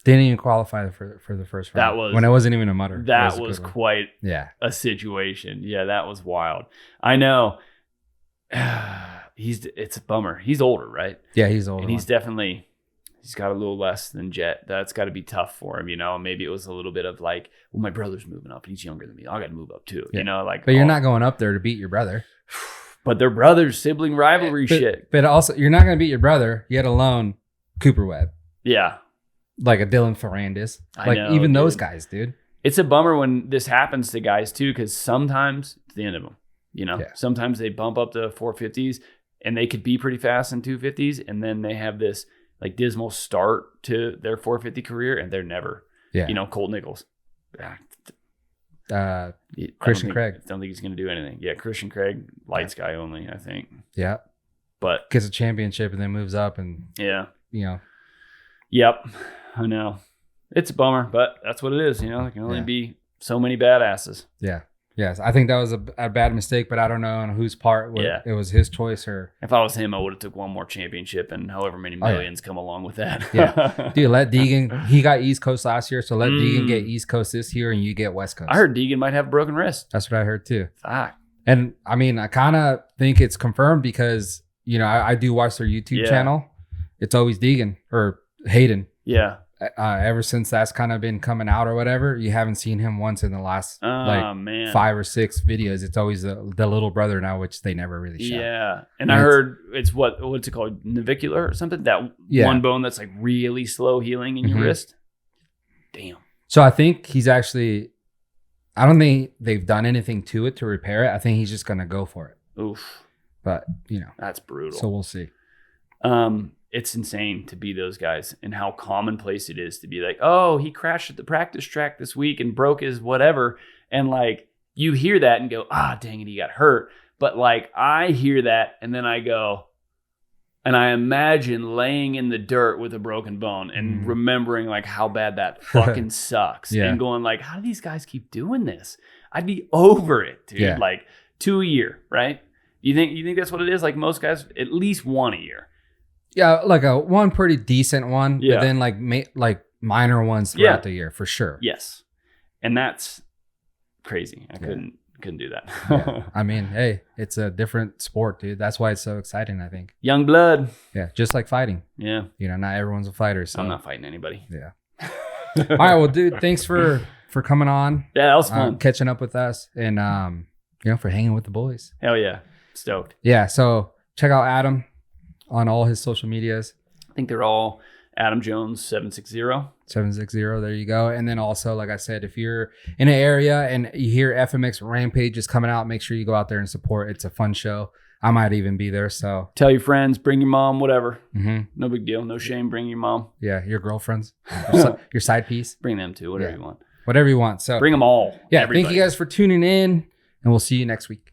Didn't even qualify for the first round. That was when it wasn't even a mutter. That was quite a situation. Yeah, that was wild. I know. It's a bummer. He's older, right? Yeah, he's older. And he's got a little less than Jet. That's got to be tough for him, you know. Maybe it was a little bit of like, well, my brother's moving up and he's younger than me. I got to move up too, you know. Like, but you're not going up there to beat your brother. But they're brothers, sibling rivalry shit. But also, you're not going to beat your brother, yet alone Cooper Webb. Yeah. Like a Dylan Ferrandis. Like I know, even dude. those guys, dude. It's a bummer when this happens to guys too, because sometimes it's the end of them. You know, sometimes they bump up to 450s and they could be pretty fast in 250s. And then they have this like dismal start to their 450 career and they're never, you know, Colt Nichols. Christian Craig. I don't think he's going to do anything. Yeah, Christian Craig, lights guy only, I think. Yeah. But gets a championship and then moves up and, you know. Yep. I know. It's a bummer, but that's what it is. You know, there can only be so many badasses. Yeah. Yes. I think that was a bad mistake, but I don't know on whose part. It was his choice or. If I was him, I would have took one more championship and however many millions come along with that. Yeah. Dude, let Deegan. He got East Coast last year, so let Deegan get East Coast this year and you get West Coast. I heard Deegan might have a broken wrist. That's what I heard too. Fuck. And I mean, I kind of think it's confirmed because, you know, I do watch their YouTube channel. It's always Deegan or Hayden. Yeah. Ever since that's kind of been coming out or whatever, you haven't seen him once in the last 5 or 6 videos. It's always the little brother now, which they never really show. Yeah. And I heard it's what's it called? Navicular or something? That one bone that's like really slow healing in your wrist. Damn. So I think he's actually, I don't think they've done anything to it to repair it. I think he's just going to go for it. Oof. But, you know. That's brutal. So we'll see. It's insane to be those guys and how commonplace it is to be like, oh, he crashed at the practice track this week and broke his whatever. And like, you hear that and go, dang it, he got hurt. But like, I hear that and then I go, and I imagine laying in the dirt with a broken bone and remembering like how bad that fucking sucks and going like, how do these guys keep doing this? I'd be over it, dude. Yeah. Like 2 a year, right? You think that's what it is? Like most guys, at least 1 a year. Yeah, like one pretty decent one, but then like minor ones throughout the year for sure. Yes, and that's crazy. I couldn't do that. I mean, hey, it's a different sport, dude. That's why it's so exciting. I think young blood. Yeah, just like fighting. Yeah, you know, not everyone's a fighter. So I'm not fighting anybody. Yeah. All right, well, dude, thanks for coming on. Yeah, that was fun catching up with us and you know, for hanging with the boys. Hell yeah, stoked. Yeah, so check out Adam on all his social medias. I think they're all Adam Jones 760. 760. There you go. And then also, like I said, if you're in an area and you hear FMX Ramp-age is coming out, make sure you go out there and support. It's a fun show. I might even be there. So tell your friends, bring your mom, whatever. No big deal. No shame. Bring your mom. Yeah. Your girlfriends, your side piece. Bring them too. Whatever you want. Whatever you want. So bring them all. Yeah. Everybody. Thank you guys for tuning in, and we'll see you next week.